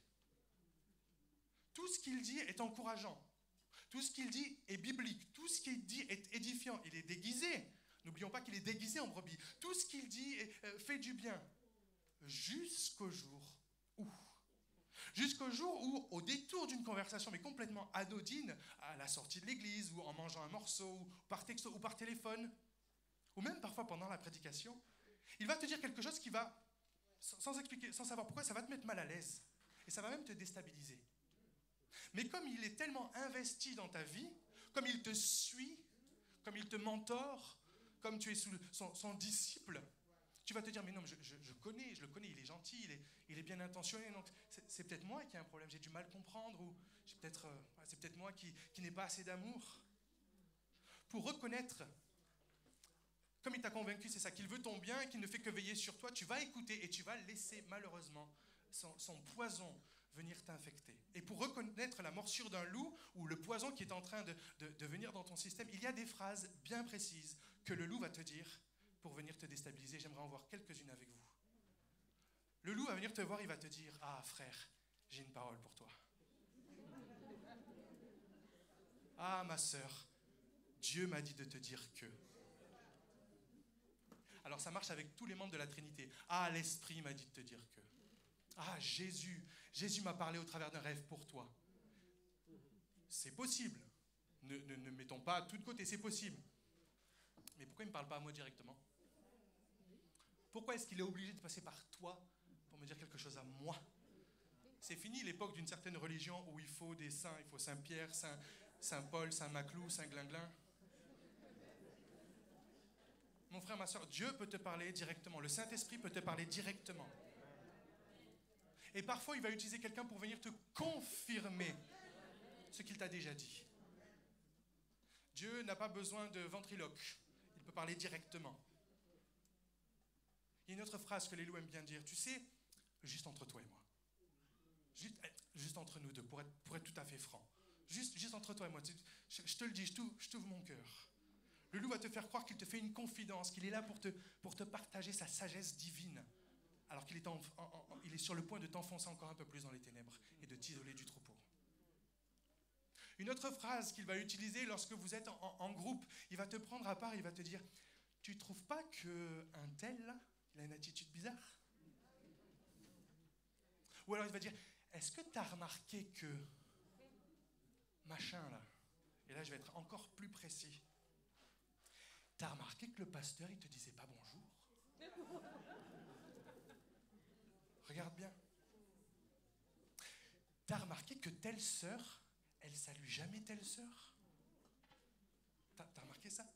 Tout ce qu'il dit est encourageant. Tout ce qu'il dit est biblique. Tout ce qu'il dit est édifiant. Il est déguisé. N'oublions pas qu'il est déguisé en brebis. Tout ce qu'il dit fait du bien. Jusqu'au jour où, au détour d'une conversation, mais complètement anodine, à la sortie de l'église, ou en mangeant un morceau, ou par texto, ou par téléphone, ou même parfois pendant la prédication, il va te dire quelque chose qui va, sans expliquer, sans savoir pourquoi, ça va te mettre mal à l'aise. Et ça va même te déstabiliser. Mais comme il est tellement investi dans ta vie, comme il te suit, comme il te mentore, comme tu es son disciple, tu vas te dire, mais non, je le connais, il est gentil, il est bien intentionné, donc c'est peut-être moi qui ai un problème, j'ai du mal à comprendre, ou c'est peut-être moi qui n'ai pas assez d'amour. Pour reconnaître, comme il t'a convaincu, c'est ça, qu'il veut ton bien, qu'il ne fait que veiller sur toi, tu vas écouter et tu vas laisser malheureusement son poison venir t'infecter. Et pour reconnaître la morsure d'un loup ou le poison qui est en train de venir dans ton système, il y a des phrases bien précises que le loup va te dire pour venir te déstabiliser. J'aimerais en voir quelques-unes avec vous. Le loup va venir te voir, il va te dire « Ah frère, j'ai une parole pour toi. Ah ma sœur, Dieu m'a dit de te dire que... » Alors ça marche avec tous les membres de la Trinité. « Ah, l'Esprit m'a dit de te dire que... » Ah, Jésus m'a parlé au travers d'un rêve pour toi. C'est possible. Ne mettons pas tout de côté, c'est possible. Mais pourquoi il ne me parle pas à moi directement? Pourquoi est-ce qu'il est obligé de passer par toi me dire quelque chose à moi. C'est fini l'époque d'une certaine religion où il faut des saints, il faut Saint Pierre, Saint Paul, Saint Maclou, Saint Glinglin. Mon frère, ma soeur, Dieu peut te parler directement. Le Saint-Esprit peut te parler directement. Et parfois, il va utiliser quelqu'un pour venir te confirmer ce qu'il t'a déjà dit. Dieu n'a pas besoin de ventriloque. Il peut parler directement. Il y a une autre phrase que les loups aiment bien dire. Tu sais, juste entre toi et moi. Juste entre nous deux, pour être tout à fait franc. Juste entre toi et moi. Je te le dis, je t'ouvre mon cœur. Le loup va te faire croire qu'il te fait une confidence, qu'il est là pour te partager sa sagesse divine, alors qu'il est, il est sur le point de t'enfoncer encore un peu plus dans les ténèbres et de t'isoler du troupeau. Une autre phrase qu'il va utiliser lorsque vous êtes en groupe, il va te prendre à part, il va te dire « Tu ne trouves pas qu'un tel, là, il a une attitude bizarre ?» Ou alors il va dire « Est-ce que tu as remarqué que... machin, là ?» Et là, je vais être encore plus précis. « T'as remarqué que le pasteur, il te disait pas bonjour ?» Regarde bien. « T'as remarqué que telle sœur, elle salue jamais telle sœur ?» T'as remarqué ça?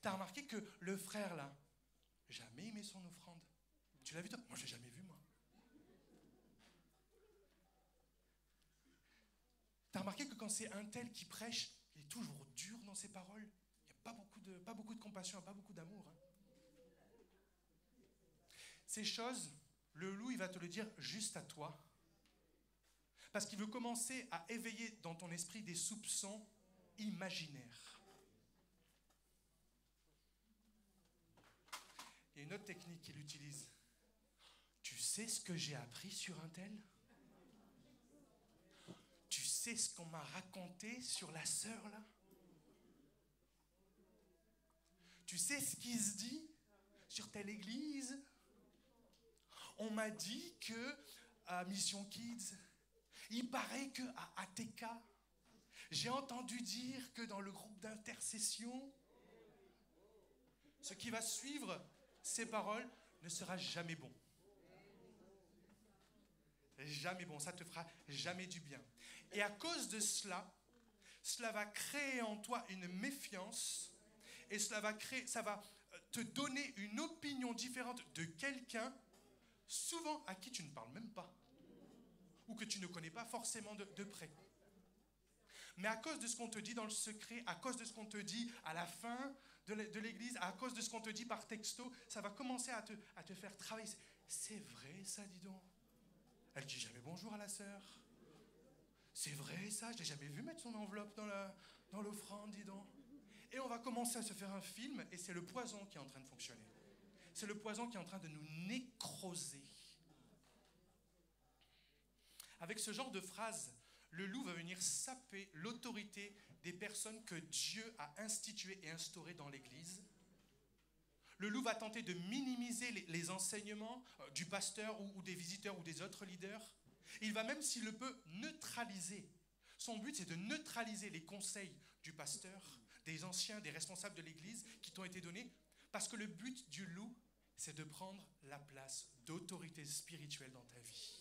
T'as remarqué que le frère, là, jamais il met son offrande? Tu l'as vu, toi? Moi, je l'ai jamais vu, moi. T'as remarqué que quand c'est un tel qui prêche, il est toujours dur dans ses paroles? Il n'y a pas beaucoup de compassion, pas beaucoup d'amour. Hein. Ces choses, le loup, il va te le dire juste à toi. Parce qu'il veut commencer à éveiller dans ton esprit des soupçons imaginaires. Il y a une autre technique qu'il utilise. Tu sais ce que j'ai appris sur un tel? Tu sais ce qu'on m'a raconté sur la sœur, là? Tu sais ce qui se dit sur telle église? On m'a dit que à Mission Kids, il paraît qu'à ATK, j'ai entendu dire que dans le groupe d'intercession, ce qui va suivre ces paroles ne sera jamais bon. Jamais bon, ça te fera jamais du bien. Et à cause de cela, cela va créer en toi une méfiance et ça va te donner une opinion différente de quelqu'un, souvent à qui tu ne parles même pas ou que tu ne connais pas forcément de près. Mais à cause de ce qu'on te dit dans le secret, à cause de ce qu'on te dit à la fin de l'église, à cause de ce qu'on te dit par texto, ça va commencer à te faire travailler. C'est vrai ça, dis donc. Elle dit jamais bonjour à la sœur. C'est vrai ça, je l'ai jamais vu mettre son enveloppe dans l'offrande, dis donc. Et on va commencer à se faire un film et c'est le poison qui est en train de fonctionner. C'est le poison qui est en train de nous nécroser. Avec ce genre de phrase, le loup va venir saper l'autorité des personnes que Dieu a instituées et instaurées dans l'Église. Le loup va tenter de minimiser les enseignements du pasteur ou des visiteurs ou des autres leaders. Il va même, s'il le peut, neutraliser. Son but, c'est de neutraliser les conseils du pasteur, des anciens, des responsables de l'Église qui t'ont été donnés, parce que le but du loup, c'est de prendre la place d'autorité spirituelle dans ta vie.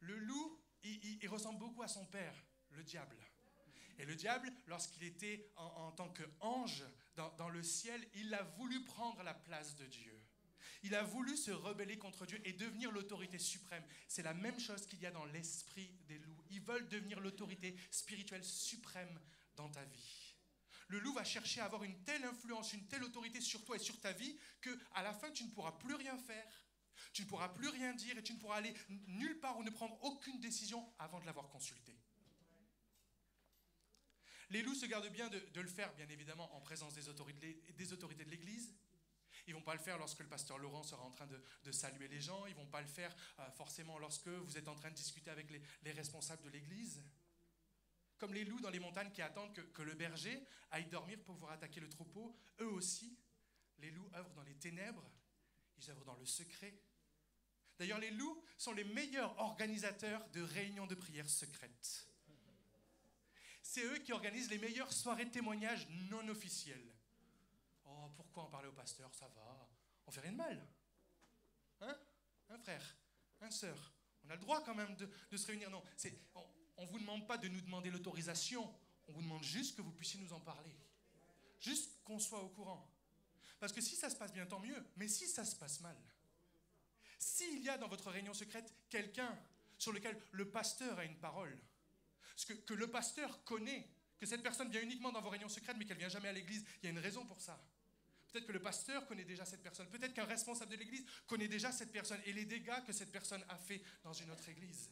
Le loup, il ressemble beaucoup à son père, le diable. Et le diable, lorsqu'il était en tant qu'ange dans le ciel, il a voulu prendre la place de Dieu. Il a voulu se rebeller contre Dieu et devenir l'autorité suprême. C'est la même chose qu'il y a dans l'esprit des loups. Ils veulent devenir l'autorité spirituelle suprême dans ta vie. Le loup va chercher à avoir une telle influence, une telle autorité sur toi et sur ta vie qu'à la fin, tu ne pourras plus rien faire. Tu ne pourras plus rien dire et tu ne pourras aller nulle part ou ne prendre aucune décision avant de l'avoir consulté. Les loups se gardent bien de le faire, bien évidemment, en présence des autorités de l'Église. Ils ne vont pas le faire lorsque le pasteur Laurent sera en train de saluer les gens. Ils ne vont pas le faire forcément lorsque vous êtes en train de discuter avec les responsables de l'Église. Comme les loups dans les montagnes qui attendent que le berger aille dormir pour pouvoir attaquer le troupeau, eux aussi, les loups œuvrent dans les ténèbres, ils œuvrent dans le secret. D'ailleurs, les loups sont les meilleurs organisateurs de réunions de prière secrètes. C'est eux qui organisent les meilleures soirées de témoignages non officielles. Oh, pourquoi en parler au pasteur? Ça va, on fait rien de mal. Hein? Un frère, une sœur. On a le droit quand même de se réunir. Non, on ne vous demande pas de nous demander l'autorisation. On vous demande juste que vous puissiez nous en parler. Juste qu'on soit au courant. Parce que si ça se passe bien, tant mieux. Mais si ça se passe mal, s'il y a dans votre réunion secrète quelqu'un sur lequel le pasteur a une parole, que le pasteur connaît, que cette personne vient uniquement dans vos réunions secrètes mais qu'elle ne vient jamais à l'église, il y a une raison pour ça. Peut-être que le pasteur connaît déjà cette personne. Peut-être qu'un responsable de l'église connaît déjà cette personne et les dégâts que cette personne a fait dans une autre église.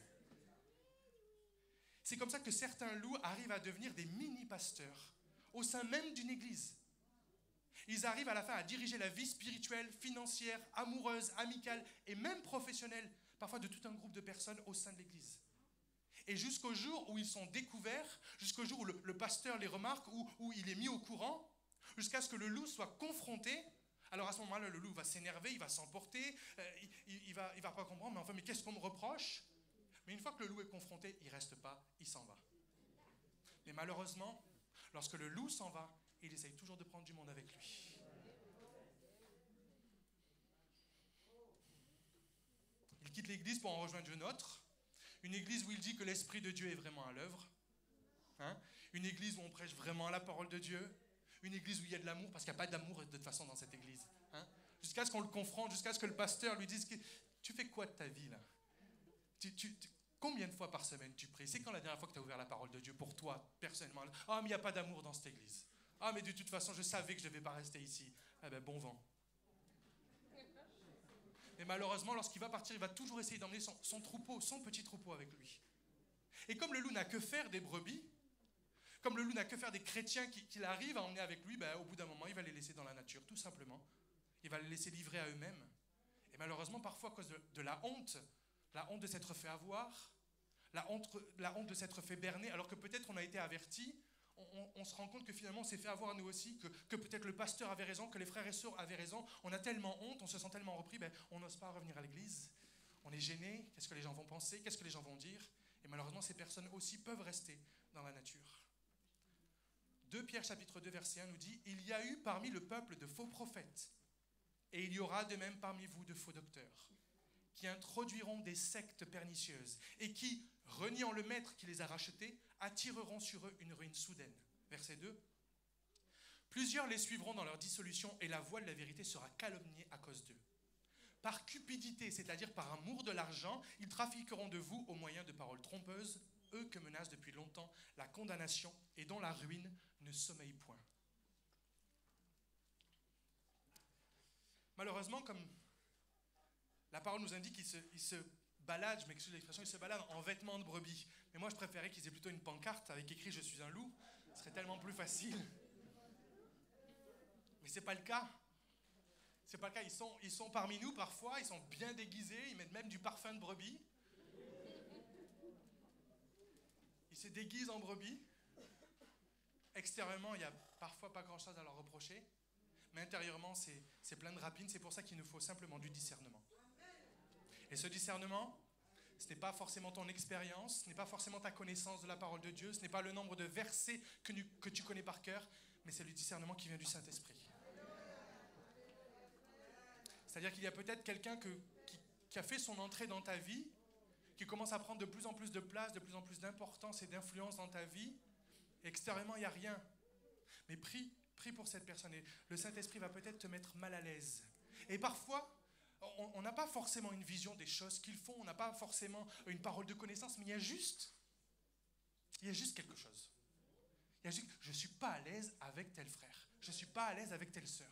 C'est comme ça que certains loups arrivent à devenir des mini-pasteurs au sein même d'une église. Ils arrivent à la fin à diriger la vie spirituelle, financière, amoureuse, amicale et même professionnelle, parfois de tout un groupe de personnes au sein de l'église. Et jusqu'au jour où ils sont découverts, jusqu'au jour où le pasteur les remarque, où il est mis au courant, jusqu'à ce que le loup soit confronté. Alors à ce moment-là, le loup va s'énerver, il va s'emporter, il va pas comprendre, mais qu'est-ce qu'on me reproche? Mais une fois que le loup est confronté, il ne reste pas, il s'en va. Mais malheureusement, lorsque le loup s'en va, il essaye toujours de prendre du monde avec lui. Il quitte l'église pour en rejoindre une autre, une église où il dit que l'Esprit de Dieu est vraiment à l'œuvre, hein? Une église où on prêche vraiment la parole de Dieu, une église où il y a de l'amour, parce qu'il n'y a pas d'amour de toute façon dans cette église. Hein? Jusqu'à ce qu'on le confronte, jusqu'à ce que le pasteur lui dise « Tu fais quoi de ta vie là ? Combien de fois par semaine tu pries ? C'est quand la dernière fois que tu as ouvert la parole de Dieu pour toi, personnellement ? Ah, mais il n'y a pas d'amour dans cette église. Ah, mais de toute façon, je savais que je ne devais pas rester ici. Eh bien, bon vent. » Mais malheureusement, lorsqu'il va partir, il va toujours essayer d'emmener son troupeau, son petit troupeau avec lui. Et comme le loup n'a que faire des brebis, comme le loup n'a que faire des chrétiens qu'il arrive à emmener avec lui, au bout d'un moment, il va les laisser dans la nature, tout simplement. Il va les laisser livrer à eux-mêmes. Et malheureusement, parfois, à cause de la honte de s'être fait avoir, la honte de s'être fait berner, alors que peut-être on a été averti, on se rend compte que finalement, on s'est fait avoir nous aussi, que peut-être le pasteur avait raison, que les frères et sœurs avaient raison. On a tellement honte, on se sent tellement repris, on n'ose pas revenir à l'église. On est gêné, qu'est-ce que les gens vont penser, qu'est-ce que les gens vont dire? Et malheureusement, ces personnes aussi peuvent rester dans la nature. 2 Pierre chapitre 2 verset 1 nous dit « Il y a eu parmi le peuple de faux prophètes, et il y aura de même parmi vous de faux docteurs, qui introduiront des sectes pernicieuses, et qui, reniant le maître qui les a rachetés, attireront sur eux une ruine soudaine. » Verset 2. « Plusieurs les suivront dans leur dissolution, et la voie de la vérité sera calomniée à cause d'eux. Par cupidité, c'est-à-dire par amour de l'argent, ils trafiqueront de vous au moyen de paroles trompeuses, eux que menace depuis longtemps la condamnation et dont la ruine ne sommeille point. » Malheureusement, comme la parole nous indique qu'ils se baladent, je m'excuse l'expression, ils se baladent en vêtements de brebis. Mais moi, je préférais qu'ils aient plutôt une pancarte avec écrit « Je suis un loup ». Ce serait tellement plus facile. Mais ce n'est pas le cas. C'est pas le cas. Ils sont parmi nous parfois, ils sont bien déguisés, ils mettent même du parfum de brebis. Ils se déguisent en brebis. Extérieurement, il n'y a parfois pas grand-chose à leur reprocher. Mais intérieurement, c'est plein de rapines. C'est pour ça qu'il nous faut simplement du discernement. Et ce discernement, ce n'est pas forcément ton expérience, ce n'est pas forcément ta connaissance de la parole de Dieu, ce n'est pas le nombre de versets que tu connais par cœur, mais c'est le discernement qui vient du Saint-Esprit. C'est-à-dire qu'il y a peut-être quelqu'un qui a fait son entrée dans ta vie, qui commence à prendre de plus en plus de place, de plus en plus d'importance et d'influence dans ta vie. Et extérieurement, il n'y a rien. Mais prie pour cette personne. Et le Saint-Esprit va peut-être te mettre mal à l'aise. Et parfois, on n'a pas forcément une vision des choses qu'ils font, on n'a pas forcément une parole de connaissance, mais il y a juste quelque chose. Je ne suis pas à l'aise avec tel frère. Je ne suis pas à l'aise avec telle sœur.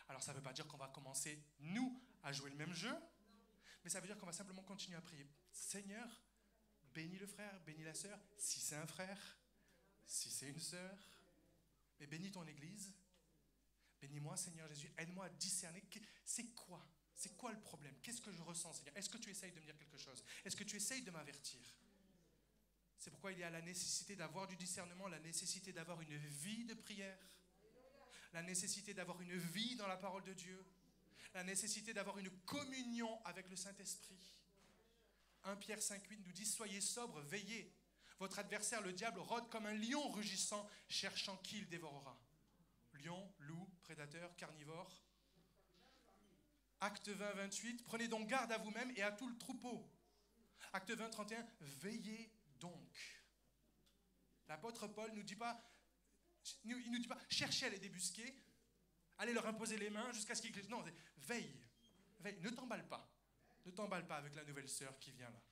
Alors ça ne veut pas dire qu'on va commencer, nous, à jouer le même jeu, mais ça veut dire qu'on va simplement continuer à prier. Seigneur, bénis le frère, bénis la sœur, si c'est un frère, si c'est une sœur, mais bénis ton Église. Bénis-moi, Seigneur Jésus, aide-moi à discerner. C'est quoi le problème? Qu'est-ce que je ressens, Seigneur? Est-ce que tu essayes de me dire quelque chose? Est-ce que tu essayes de m'avertir? C'est pourquoi il y a la nécessité d'avoir du discernement, la nécessité d'avoir une vie de prière, la nécessité d'avoir une vie dans la parole de Dieu, la nécessité d'avoir une communion avec le Saint-Esprit. 1 Pierre 5,8 nous dit « Soyez sobres, veillez. Votre adversaire, le diable, rôde comme un lion rugissant, cherchant qui il dévorera. » Lion, loup, prédateur, carnivore. Acte 20, 28, prenez donc garde à vous-même et à tout le troupeau. Acte 20, 31, veillez donc. L'apôtre Paul nous dit pas, il nous dit pas, cherchez à les débusquer, allez leur imposer les mains jusqu'à ce qu'ils... Non, veille, veille, ne t'emballe pas. Ne t'emballe pas avec la nouvelle sœur qui vient là.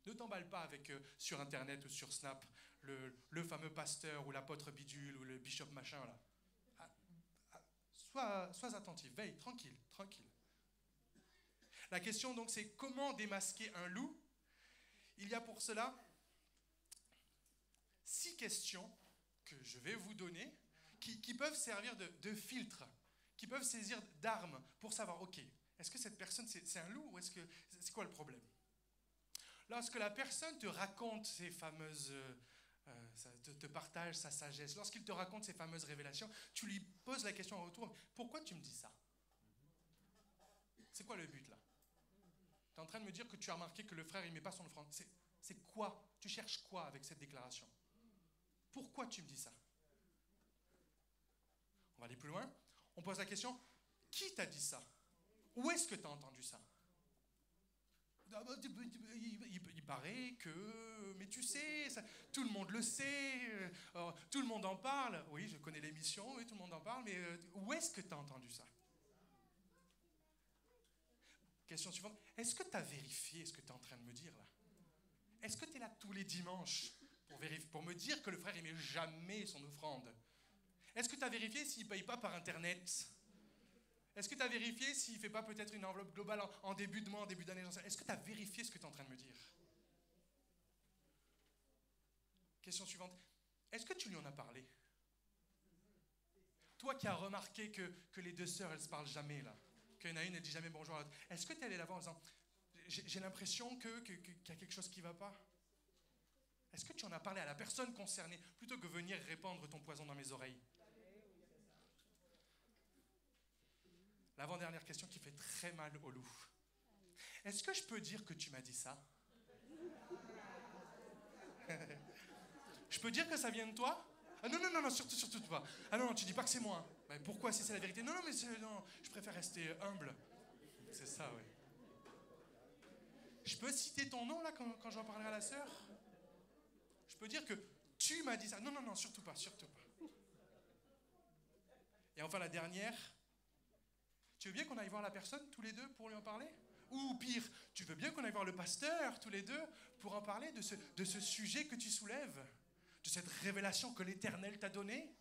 Ne t'emballe pas avec, sur Internet ou sur Snap, le fameux pasteur ou l'apôtre bidule ou le bishop machin là. Sois attentif, veille, tranquille, tranquille. La question donc c'est comment démasquer un loup. Il y a pour cela 6 questions que je vais vous donner qui peuvent servir de filtre, qui peuvent saisir d'armes pour savoir, ok, est-ce que cette personne c'est un loup ou est-ce que c'est quoi le problème? Lorsque la personne te raconte ces fameuses, te partage sa sagesse, lorsqu'il te raconte ces fameuses révélations, tu lui poses la question en retour, pourquoi tu me dis ça? C'est quoi le but là? Tu es en train de me dire que tu as remarqué que le frère il met pas son offrande. C'est quoi? Tu cherches quoi avec cette déclaration? Pourquoi tu me dis ça? On va aller plus loin. On pose la question, qui t'a dit ça? Où est-ce que tu as entendu ça? Il paraît que... Mais tu sais, ça, tout le monde le sait, tout le monde en parle. Oui, je connais l'émission, oui, tout le monde en parle, mais où est-ce que tu as entendu ça? Question suivante, est-ce que tu as vérifié ce que tu es en train de me dire là? Est-ce que tu es là tous les dimanches pour me dire que le frère ne met jamais son offrande? Est-ce que tu as vérifié s'il ne paye pas par Internet? Est-ce que tu as vérifié s'il ne fait pas peut-être une enveloppe globale en début de mois, en début d'année? Est-ce que tu as vérifié ce que tu es en train de me dire? Question suivante. Est-ce que tu lui en as parlé? Toi qui as remarqué que les 2 sœurs, elles ne se parlent jamais, là. Qu'il y en a une, elle ne dit jamais bonjour à l'autre. Est-ce que tu es allé la voir en disant, j'ai l'impression qu'il y a quelque chose qui ne va pas? Est-ce que tu en as parlé à la personne concernée, plutôt que venir répandre ton poison dans mes oreilles? L'avant-dernière question qui fait très mal au loup. Est-ce que je peux dire que tu m'as dit ça? Je peux dire que ça vient de toi? Ah non, non, non, non, surtout pas. Ah non, non, tu dis pas que c'est moi. Ben, pourquoi si c'est la vérité? Non, non, mais non, je préfère rester humble. C'est ça, oui. Je peux citer ton nom là quand j'en parlerai à la sœur? Je peux dire que tu m'as dit ça? Non, non, non, surtout pas, surtout pas. Et enfin la dernière. Tu veux bien qu'on aille voir la personne tous les deux pour lui en parler? Ou pire, tu veux bien qu'on aille voir le pasteur tous les deux pour en parler de ce sujet que tu soulèves, de cette révélation que l'Éternel t'a donnée?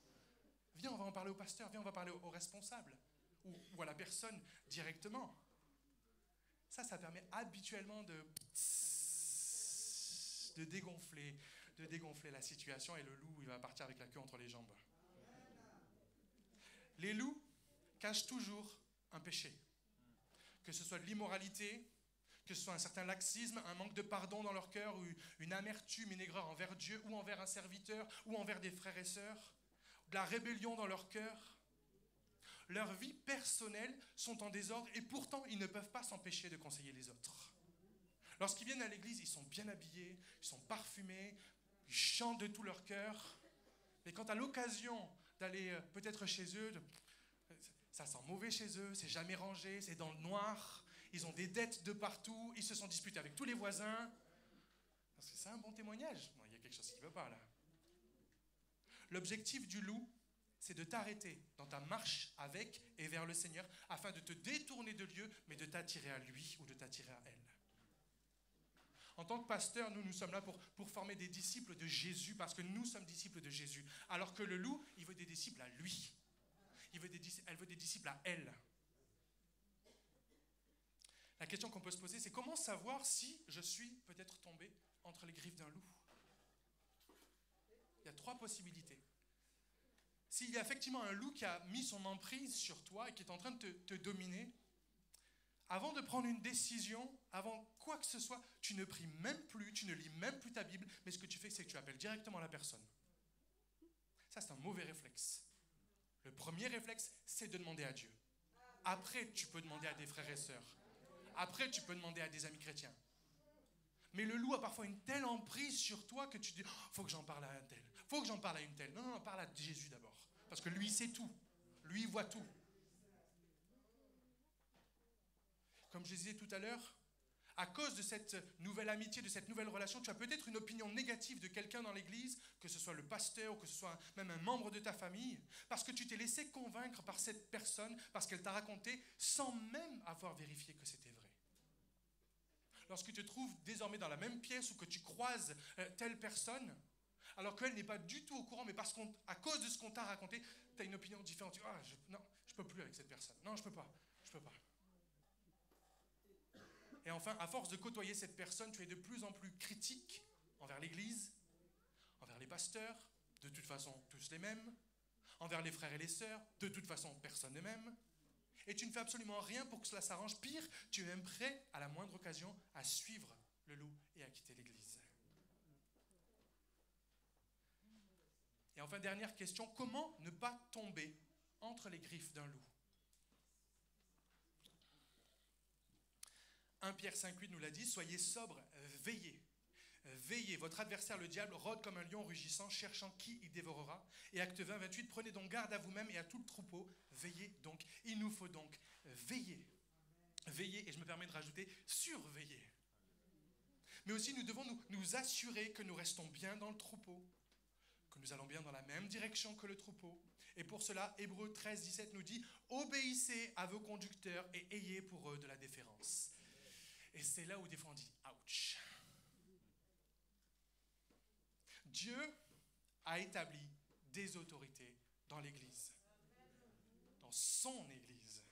Viens, on va en parler au pasteur, viens, on va parler au responsable ou à la personne directement. Ça permet habituellement de dégonfler la situation et le loup, il va partir avec la queue entre les jambes. Les loups cachent toujours un péché. Que ce soit de l'immoralité, que ce soit un certain laxisme, un manque de pardon dans leur cœur, ou une amertume, une aigreur envers Dieu, ou envers un serviteur, ou envers des frères et sœurs, de la rébellion dans leur cœur. Leurs vies personnelles sont en désordre et pourtant ils ne peuvent pas s'empêcher de conseiller les autres. Lorsqu'ils viennent à l'église, ils sont bien habillés, ils sont parfumés, ils chantent de tout leur cœur. Mais quand à l'occasion d'aller peut-être chez eux, ça sent mauvais chez eux, c'est jamais rangé, c'est dans le noir, ils ont des dettes de partout, ils se sont disputés avec tous les voisins. C'est ça un bon témoignage? Non, il y a quelque chose qui ne va pas là. L'objectif du loup, c'est de t'arrêter dans ta marche avec et vers le Seigneur afin de te détourner de Dieu, mais de t'attirer à lui ou de t'attirer à elle. En tant que pasteur, nous sommes là pour former des disciples de Jésus parce que nous sommes disciples de Jésus. Alors que le loup, il veut des disciples à lui. Elle veut des disciples à elle. La question qu'on peut se poser, c'est comment savoir si je suis peut-être tombé entre les griffes d'un loup? Il y a 3 possibilités. S'il y a effectivement un loup qui a mis son emprise sur toi et qui est en train de te dominer, avant de prendre une décision, avant quoi que ce soit, tu ne pries même plus, tu ne lis même plus ta Bible, mais ce que tu fais, c'est que tu appelles directement la personne. Ça, c'est un mauvais réflexe. Le premier réflexe, c'est de demander à Dieu. Après, tu peux demander à des frères et sœurs. Après, tu peux demander à des amis chrétiens. Mais le loup a parfois une telle emprise sur toi que tu te dis « faut que j'en parle à un tel, faut que j'en parle à une telle ». Non, non, non, parle à Jésus d'abord. Parce que lui, sait tout. Lui, il voit tout. comme je disais tout à l'heure, à cause de cette nouvelle amitié, de cette nouvelle relation, tu as peut-être une opinion négative de quelqu'un dans l'église, que ce soit le pasteur ou que ce soit même un membre de ta famille, parce que tu t'es laissé convaincre par cette personne, parce qu'elle t'a raconté, sans même avoir vérifié que c'était vrai. Lorsque tu te trouves désormais dans la même pièce ou que tu croises telle personne, alors qu'elle n'est pas du tout au courant, mais parce qu'à cause de ce qu'on t'a raconté, tu as une opinion différente. Tu dis, non, je ne peux plus avec cette personne. Non, je ne peux pas. Et enfin, à force de côtoyer cette personne, tu es de plus en plus critique envers l'Église, envers les pasteurs, de toute façon tous les mêmes, envers les frères et les sœurs, de toute façon personne ne m'aime. Et tu ne fais absolument rien pour que cela s'arrange. Pire, tu es même prêt, à la moindre occasion, à suivre le loup et à quitter l'Église. Et enfin, dernière question, comment ne pas tomber entre les griffes d'un loup ? 1 Pierre 5,8 nous l'a dit, soyez sobres, veillez. Veillez, votre adversaire le diable rôde comme un lion rugissant, cherchant qui il dévorera. Et acte 20, 28, prenez donc garde à vous-même et à tout le troupeau. Veillez donc, il nous faut donc veiller. Veiller, et je me permets de rajouter, surveiller. Mais aussi nous devons nous assurer que nous restons bien dans le troupeau, que nous allons bien dans la même direction que le troupeau. Et pour cela, Hébreux 13, 17 nous dit, obéissez à vos conducteurs et ayez pour eux de la déférence. Et c'est là où des fois on dit « ouch ». Dieu a établi des autorités dans l'Église, dans son Église.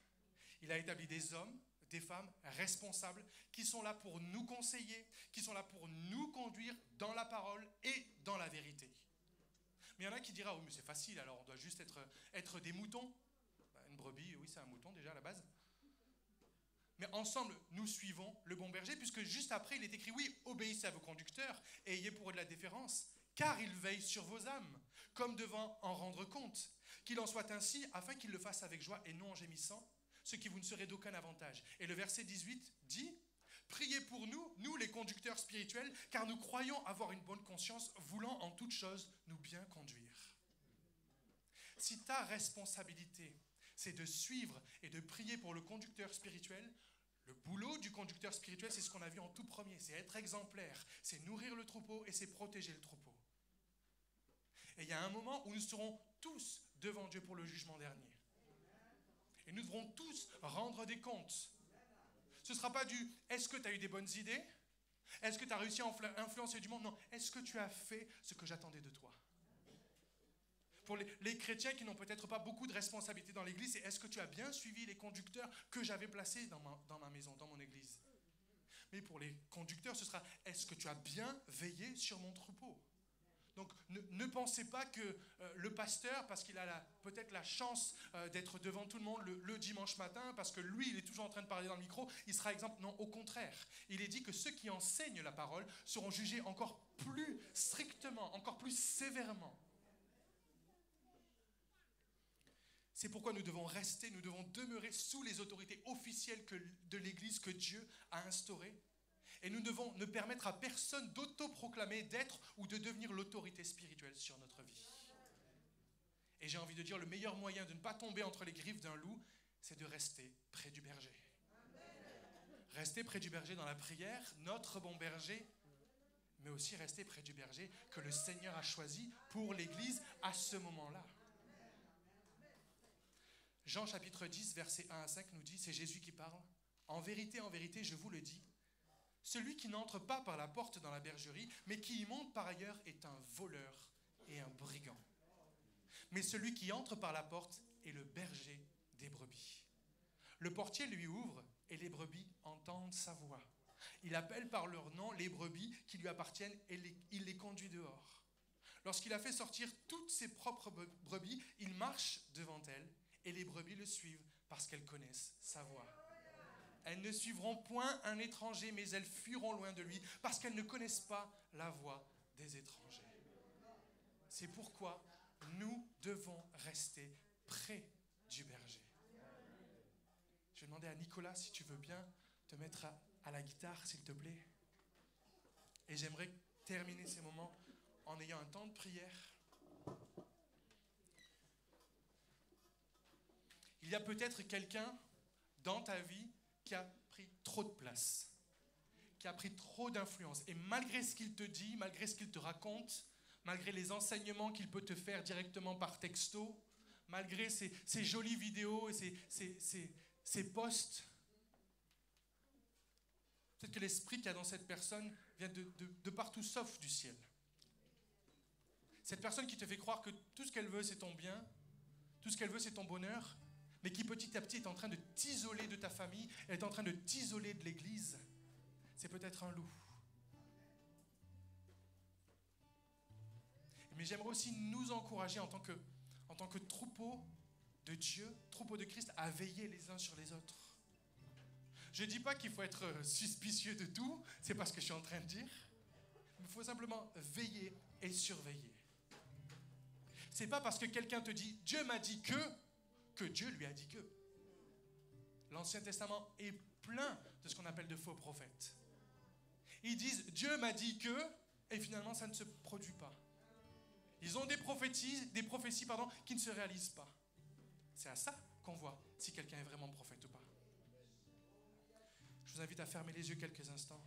Il a établi des hommes, des femmes responsables qui sont là pour nous conseiller, qui sont là pour nous conduire dans la parole et dans la vérité. Mais il y en a qui dira « oui, mais c'est facile, alors on doit juste être des moutons ». Une brebis, oui, c'est un mouton déjà à la base. Mais ensemble, nous suivons le bon berger, puisque juste après, il est écrit, oui, obéissez à vos conducteurs et ayez pour eux de la déférence, car ils veillent sur vos âmes, comme devant en rendre compte. Qu'il en soit ainsi, afin qu'ils le fassent avec joie et non en gémissant, ce qui vous ne serait d'aucun avantage. Et le verset 18 dit, priez pour nous, nous les conducteurs spirituels, car nous croyons avoir une bonne conscience, voulant en toute chose nous bien conduire. Si ta responsabilité, c'est de suivre et de prier pour le conducteur spirituel. Le boulot du conducteur spirituel, c'est ce qu'on a vu en tout premier, c'est être exemplaire, c'est nourrir le troupeau et c'est protéger le troupeau. Et il y a un moment où nous serons tous devant Dieu pour le jugement dernier. Et nous devrons tous rendre des comptes. Ce ne sera pas du « est-ce que tu as eu des bonnes idées ? Est-ce que tu as réussi à influencer du monde ?» Non, est-ce que tu as fait ce que j'attendais de toi ? Pour les chrétiens qui n'ont peut-être pas beaucoup de responsabilités dans l'église, c'est est-ce que tu as bien suivi les conducteurs que j'avais placés dans ma maison, dans mon église ? Mais pour les conducteurs, ce sera est-ce que tu as bien veillé sur mon troupeau ? Donc ne pensez pas que le pasteur, parce qu'il a peut-être la chance d'être devant tout le monde le dimanche matin, parce que lui, il est toujours en train de parler dans le micro, il sera exempt. Non, au contraire. Il est dit que ceux qui enseignent la parole seront jugés encore plus strictement, encore plus sévèrement. C'est pourquoi nous devons demeurer sous les autorités officielles de l'Église que Dieu a instaurées. Et nous devons ne permettre à personne d'autoproclamer d'être ou de devenir l'autorité spirituelle sur notre vie. Et j'ai envie de dire, le meilleur moyen de ne pas tomber entre les griffes d'un loup, c'est de rester près du berger. Rester près du berger dans la prière, notre bon berger, mais aussi rester près du berger que le Seigneur a choisi pour l'Église à ce moment-là. Jean chapitre 10, versets 1 à 5 nous dit, c'est Jésus qui parle. En vérité, je vous le dis, celui qui n'entre pas par la porte dans la bergerie, mais qui y monte par ailleurs est un voleur et un brigand. Mais celui qui entre par la porte est le berger des brebis. Le portier lui ouvre et les brebis entendent sa voix. Il appelle par leur nom les brebis qui lui appartiennent et il les conduit dehors. Lorsqu'il a fait sortir toutes ses propres brebis, il marche devant elles. Et les brebis le suivent parce qu'elles connaissent sa voix. Elles ne suivront point un étranger, mais elles fuiront loin de lui parce qu'elles ne connaissent pas la voix des étrangers. C'est pourquoi nous devons rester près du berger. Je vais demander à Nicolas si tu veux bien te mettre à la guitare, s'il te plaît. Et j'aimerais terminer ces moments en ayant un temps de prière. Il y a peut-être quelqu'un dans ta vie qui a pris trop de place, qui a pris trop d'influence. Et malgré ce qu'il te dit, malgré ce qu'il te raconte, malgré les enseignements qu'il peut te faire directement par texto, malgré ses jolies vidéos et ses posts, peut-être que l'esprit qu'il y a dans cette personne vient de partout sauf du ciel. Cette personne qui te fait croire que tout ce qu'elle veut, c'est ton bien, tout ce qu'elle veut, c'est ton bonheur, mais qui petit à petit est en train de t'isoler de ta famille, elle est en train de t'isoler de l'Église, c'est peut-être un loup. Mais j'aimerais aussi nous encourager en tant que troupeau de Dieu, troupeau de Christ, à veiller les uns sur les autres. Je ne dis pas qu'il faut être suspicieux de tout, c'est pas ce que je suis en train de dire. Il faut simplement veiller et surveiller. C'est pas parce que quelqu'un te dit « Dieu m'a dit que Dieu lui a dit que ». L'Ancien Testament est plein de ce qu'on appelle de faux prophètes. Ils disent « Dieu m'a dit que » et finalement ça ne se produit pas. Ils ont des prophéties qui ne se réalisent pas. C'est à ça qu'on voit si quelqu'un est vraiment prophète ou pas. Je vous invite à fermer les yeux quelques instants.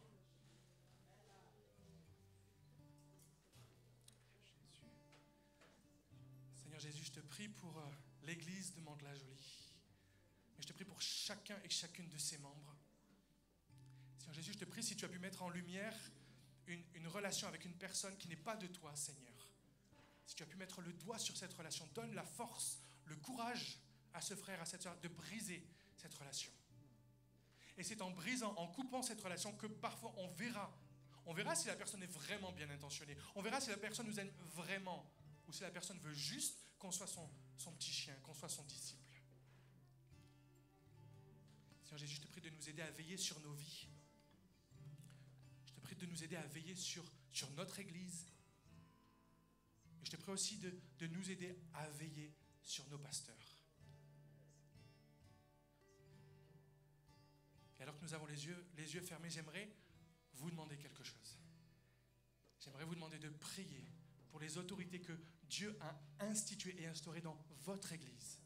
Seigneur Jésus, je te prie pour l'église de Mantes-la-Jolie. Mais je te prie pour chacun et chacune de ses membres. Seigneur Jésus, je te prie si tu as pu mettre en lumière une relation avec une personne qui n'est pas de toi, Seigneur. Si tu as pu mettre le doigt sur cette relation, donne la force, le courage à ce frère, à cette sœur, de briser cette relation. Et c'est en brisant, en coupant cette relation que parfois on verra si la personne est vraiment bien intentionnée. On verra si la personne nous aime vraiment ou si la personne veut juste qu'on soit son petit chien, qu'on soit son disciple. Seigneur Jésus, je te prie de nous aider à veiller sur nos vies. Je te prie de nous aider à veiller sur notre Église. Et je te prie aussi de nous aider à veiller sur nos pasteurs. Et alors que nous avons les yeux fermés, j'aimerais vous demander quelque chose. J'aimerais vous demander de prier pour les autorités que Dieu a instituées et instaurées dans votre Église.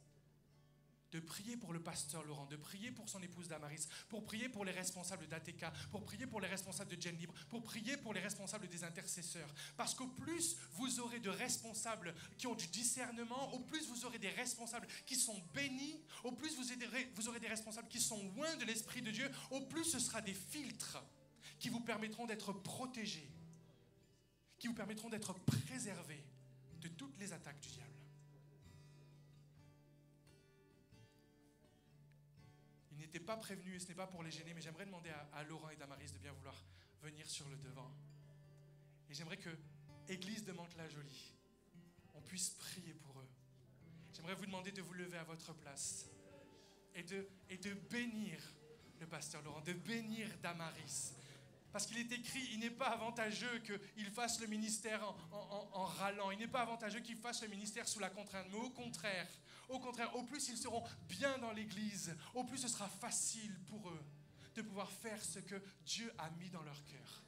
De prier pour le pasteur Laurent, de prier pour son épouse Damaris, pour prier pour les responsables d'ATK, pour prier pour les responsables de Gen Libre, pour prier pour les responsables des intercesseurs. Parce qu'au plus vous aurez de responsables qui ont du discernement, au plus vous aurez des responsables qui sont bénis, au plus vous aurez des responsables qui sont loin de l'Esprit de Dieu, au plus ce sera des filtres qui vous permettront d'être protégés, qui vous permettront d'être préservés de toutes les attaques du diable. Ils n'étaient pas prévenus et ce n'est pas pour les gêner, mais j'aimerais demander à Laurent et Damaris de bien vouloir venir sur le devant. Et j'aimerais que Église de Mantes-la-Jolie, on puisse prier pour eux. J'aimerais vous demander de vous lever à votre place et de bénir le pasteur Laurent, de bénir Damaris. Parce qu'il est écrit, il n'est pas avantageux qu'il fasse le ministère en râlant. Il n'est pas avantageux qu'il fasse le ministère sous la contrainte. Mais au contraire, au plus ils seront bien dans l'Église, au plus ce sera facile pour eux de pouvoir faire ce que Dieu a mis dans leur cœur.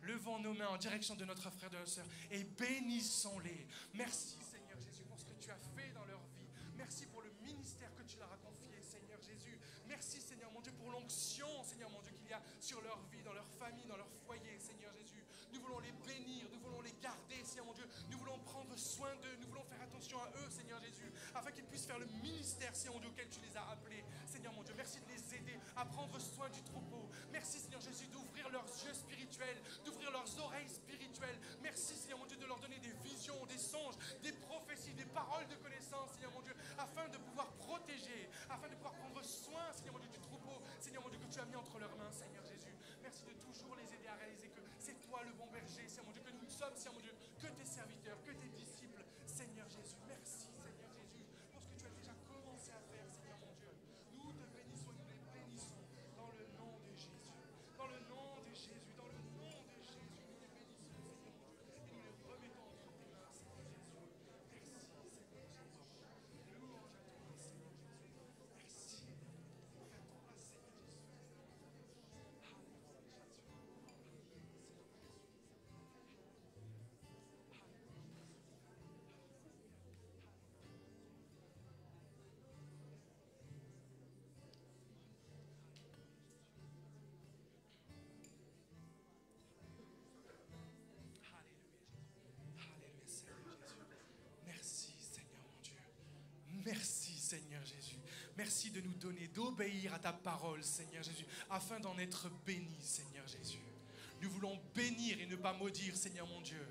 Levons nos mains en direction de notre frère et de notre sœur et bénissons-les. Merci Seigneur Jésus pour ce que tu as fait dans leur vie. Merci pour le ministère que tu leur as confié, Seigneur Jésus. Merci Seigneur mon Dieu pour l'onction, Seigneur mon Dieu, qu'il y a sur leur vie, dans leur famille, dans leur foyer, Seigneur Jésus. Nous voulons les bénir, nous voulons les garder, Seigneur mon Dieu. Nous voulons prendre soin d'eux, nous voulons faire attention à eux, Seigneur Jésus, afin qu'ils puissent faire le ministère, Seigneur mon Dieu, auquel tu les as appelés. Seigneur mon Dieu, merci de les aider à prendre soin du troupeau. Merci Seigneur Jésus d'ouvrir leurs yeux spirituels, d'ouvrir leurs oreilles spirituelles. Merci Seigneur mon Dieu de leur donner des visions, des songes, des prophéties, des paroles de connaissance, Seigneur mon Dieu, afin de pouvoir protéger, afin de pouvoir prendre soin, Seigneur mon Dieu, du troupeau, Seigneur mon Dieu, que tu as mis entre leurs mains, Seigneur Jésus. Merci de toujours les aider à réaliser que c'est toi le bon berger, Seigneur mon Dieu, que nous sommes, Seigneur mon Dieu, que tes serviteurs, que tes disciples, Seigneur Jésus. Merci, Seigneur Jésus, pour ce que tu as déjà commencé à faire, Seigneur mon Dieu. Nous te bénissons, nous les bénissons, dans le nom de Jésus. Dans le nom de Jésus, dans le nom de Jésus, nous les bénissons, Seigneur mon Dieu, et nous les remettons entre tes mains, Seigneur Jésus. Merci, Seigneur Jésus. Louange à toi, Seigneur Jésus. Merci. À toi, Seigneur Jésus. Alléluia, Jésus. Seigneur Jésus. Merci de nous donner, d'obéir à ta parole, Seigneur Jésus, afin d'en être bénis, Seigneur Jésus. Nous voulons bénir et ne pas maudire, Seigneur mon Dieu.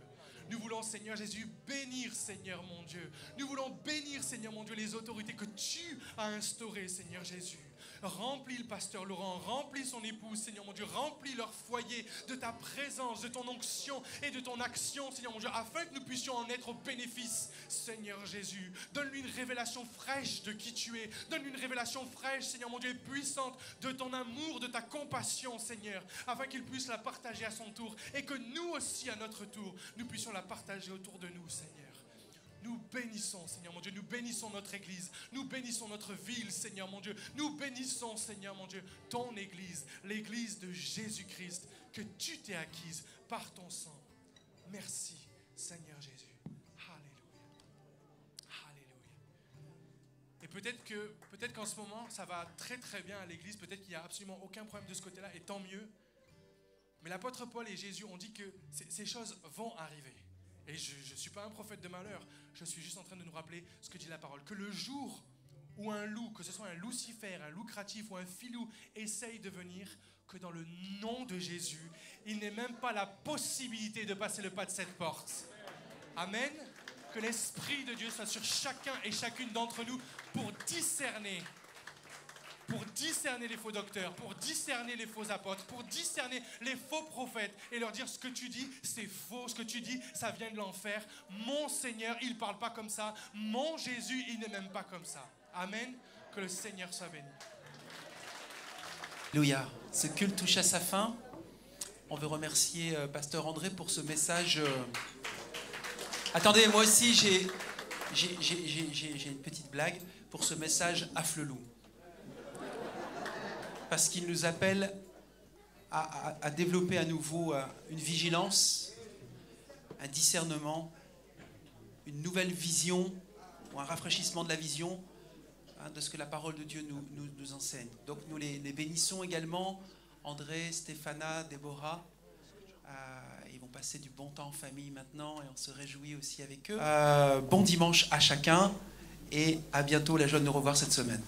Nous voulons, Seigneur Jésus, bénir, Seigneur mon Dieu. Nous voulons bénir, Seigneur mon Dieu, les autorités que tu as instaurées, Seigneur Jésus. Remplis le pasteur Laurent, remplis son épouse, Seigneur mon Dieu, remplis leur foyer de ta présence, de ton onction et de ton action, Seigneur mon Dieu, afin que nous puissions en être au bénéfice, Seigneur Jésus. Donne-lui une révélation fraîche de qui tu es. Donne-lui une révélation fraîche, Seigneur mon Dieu, et puissante de ton amour, de ta compassion, Seigneur, afin qu'il puisse la partager à son tour et que nous aussi, à notre tour, nous puissions la partager autour de nous, Seigneur. Nous bénissons, Seigneur mon Dieu, nous bénissons notre Église, nous bénissons notre ville, Seigneur mon Dieu, nous bénissons, Seigneur mon Dieu, ton Église, l'Église de Jésus-Christ, que tu t'es acquise par ton sang. Merci, Seigneur Jésus. Alléluia. Alléluia. Et peut-être qu'en ce moment, ça va très très bien à l'Église, peut-être qu'il n'y a absolument aucun problème de ce côté-là, et tant mieux. Mais l'apôtre Paul et Jésus ont dit que ces choses vont arriver. Et je ne suis pas un prophète de malheur, je suis juste en train de nous rappeler ce que dit la parole. Que le jour où un loup, que ce soit un Lucifer, un loup cratif ou un filou, essaye de venir, que dans le nom de Jésus, il n'ait même pas la possibilité de passer le pas de cette porte. Amen. Que l'Esprit de Dieu soit sur chacun et chacune d'entre nous pour discerner les faux docteurs, pour discerner les faux apôtres, pour discerner les faux prophètes et leur dire ce que tu dis, c'est faux, ce que tu dis, ça vient de l'enfer. Mon Seigneur, il ne parle pas comme ça. Mon Jésus, il n'est même pas comme ça. Amen. Que le Seigneur soit béni. Alléluia. Ce culte touche à sa fin. On veut remercier Pasteur André pour ce message. Attendez, moi aussi, j'ai une petite blague pour ce message afflelou. Parce qu'il nous appelle à développer à nouveau une vigilance, un discernement, une nouvelle vision, ou un rafraîchissement de la vision de ce que la parole de Dieu nous enseigne. Donc nous les bénissons également, André, Stéphana, Déborah. Ils vont passer du bon temps en famille maintenant et on se réjouit aussi avec eux. Bon dimanche à chacun et à bientôt, la joie de nous revoir cette semaine.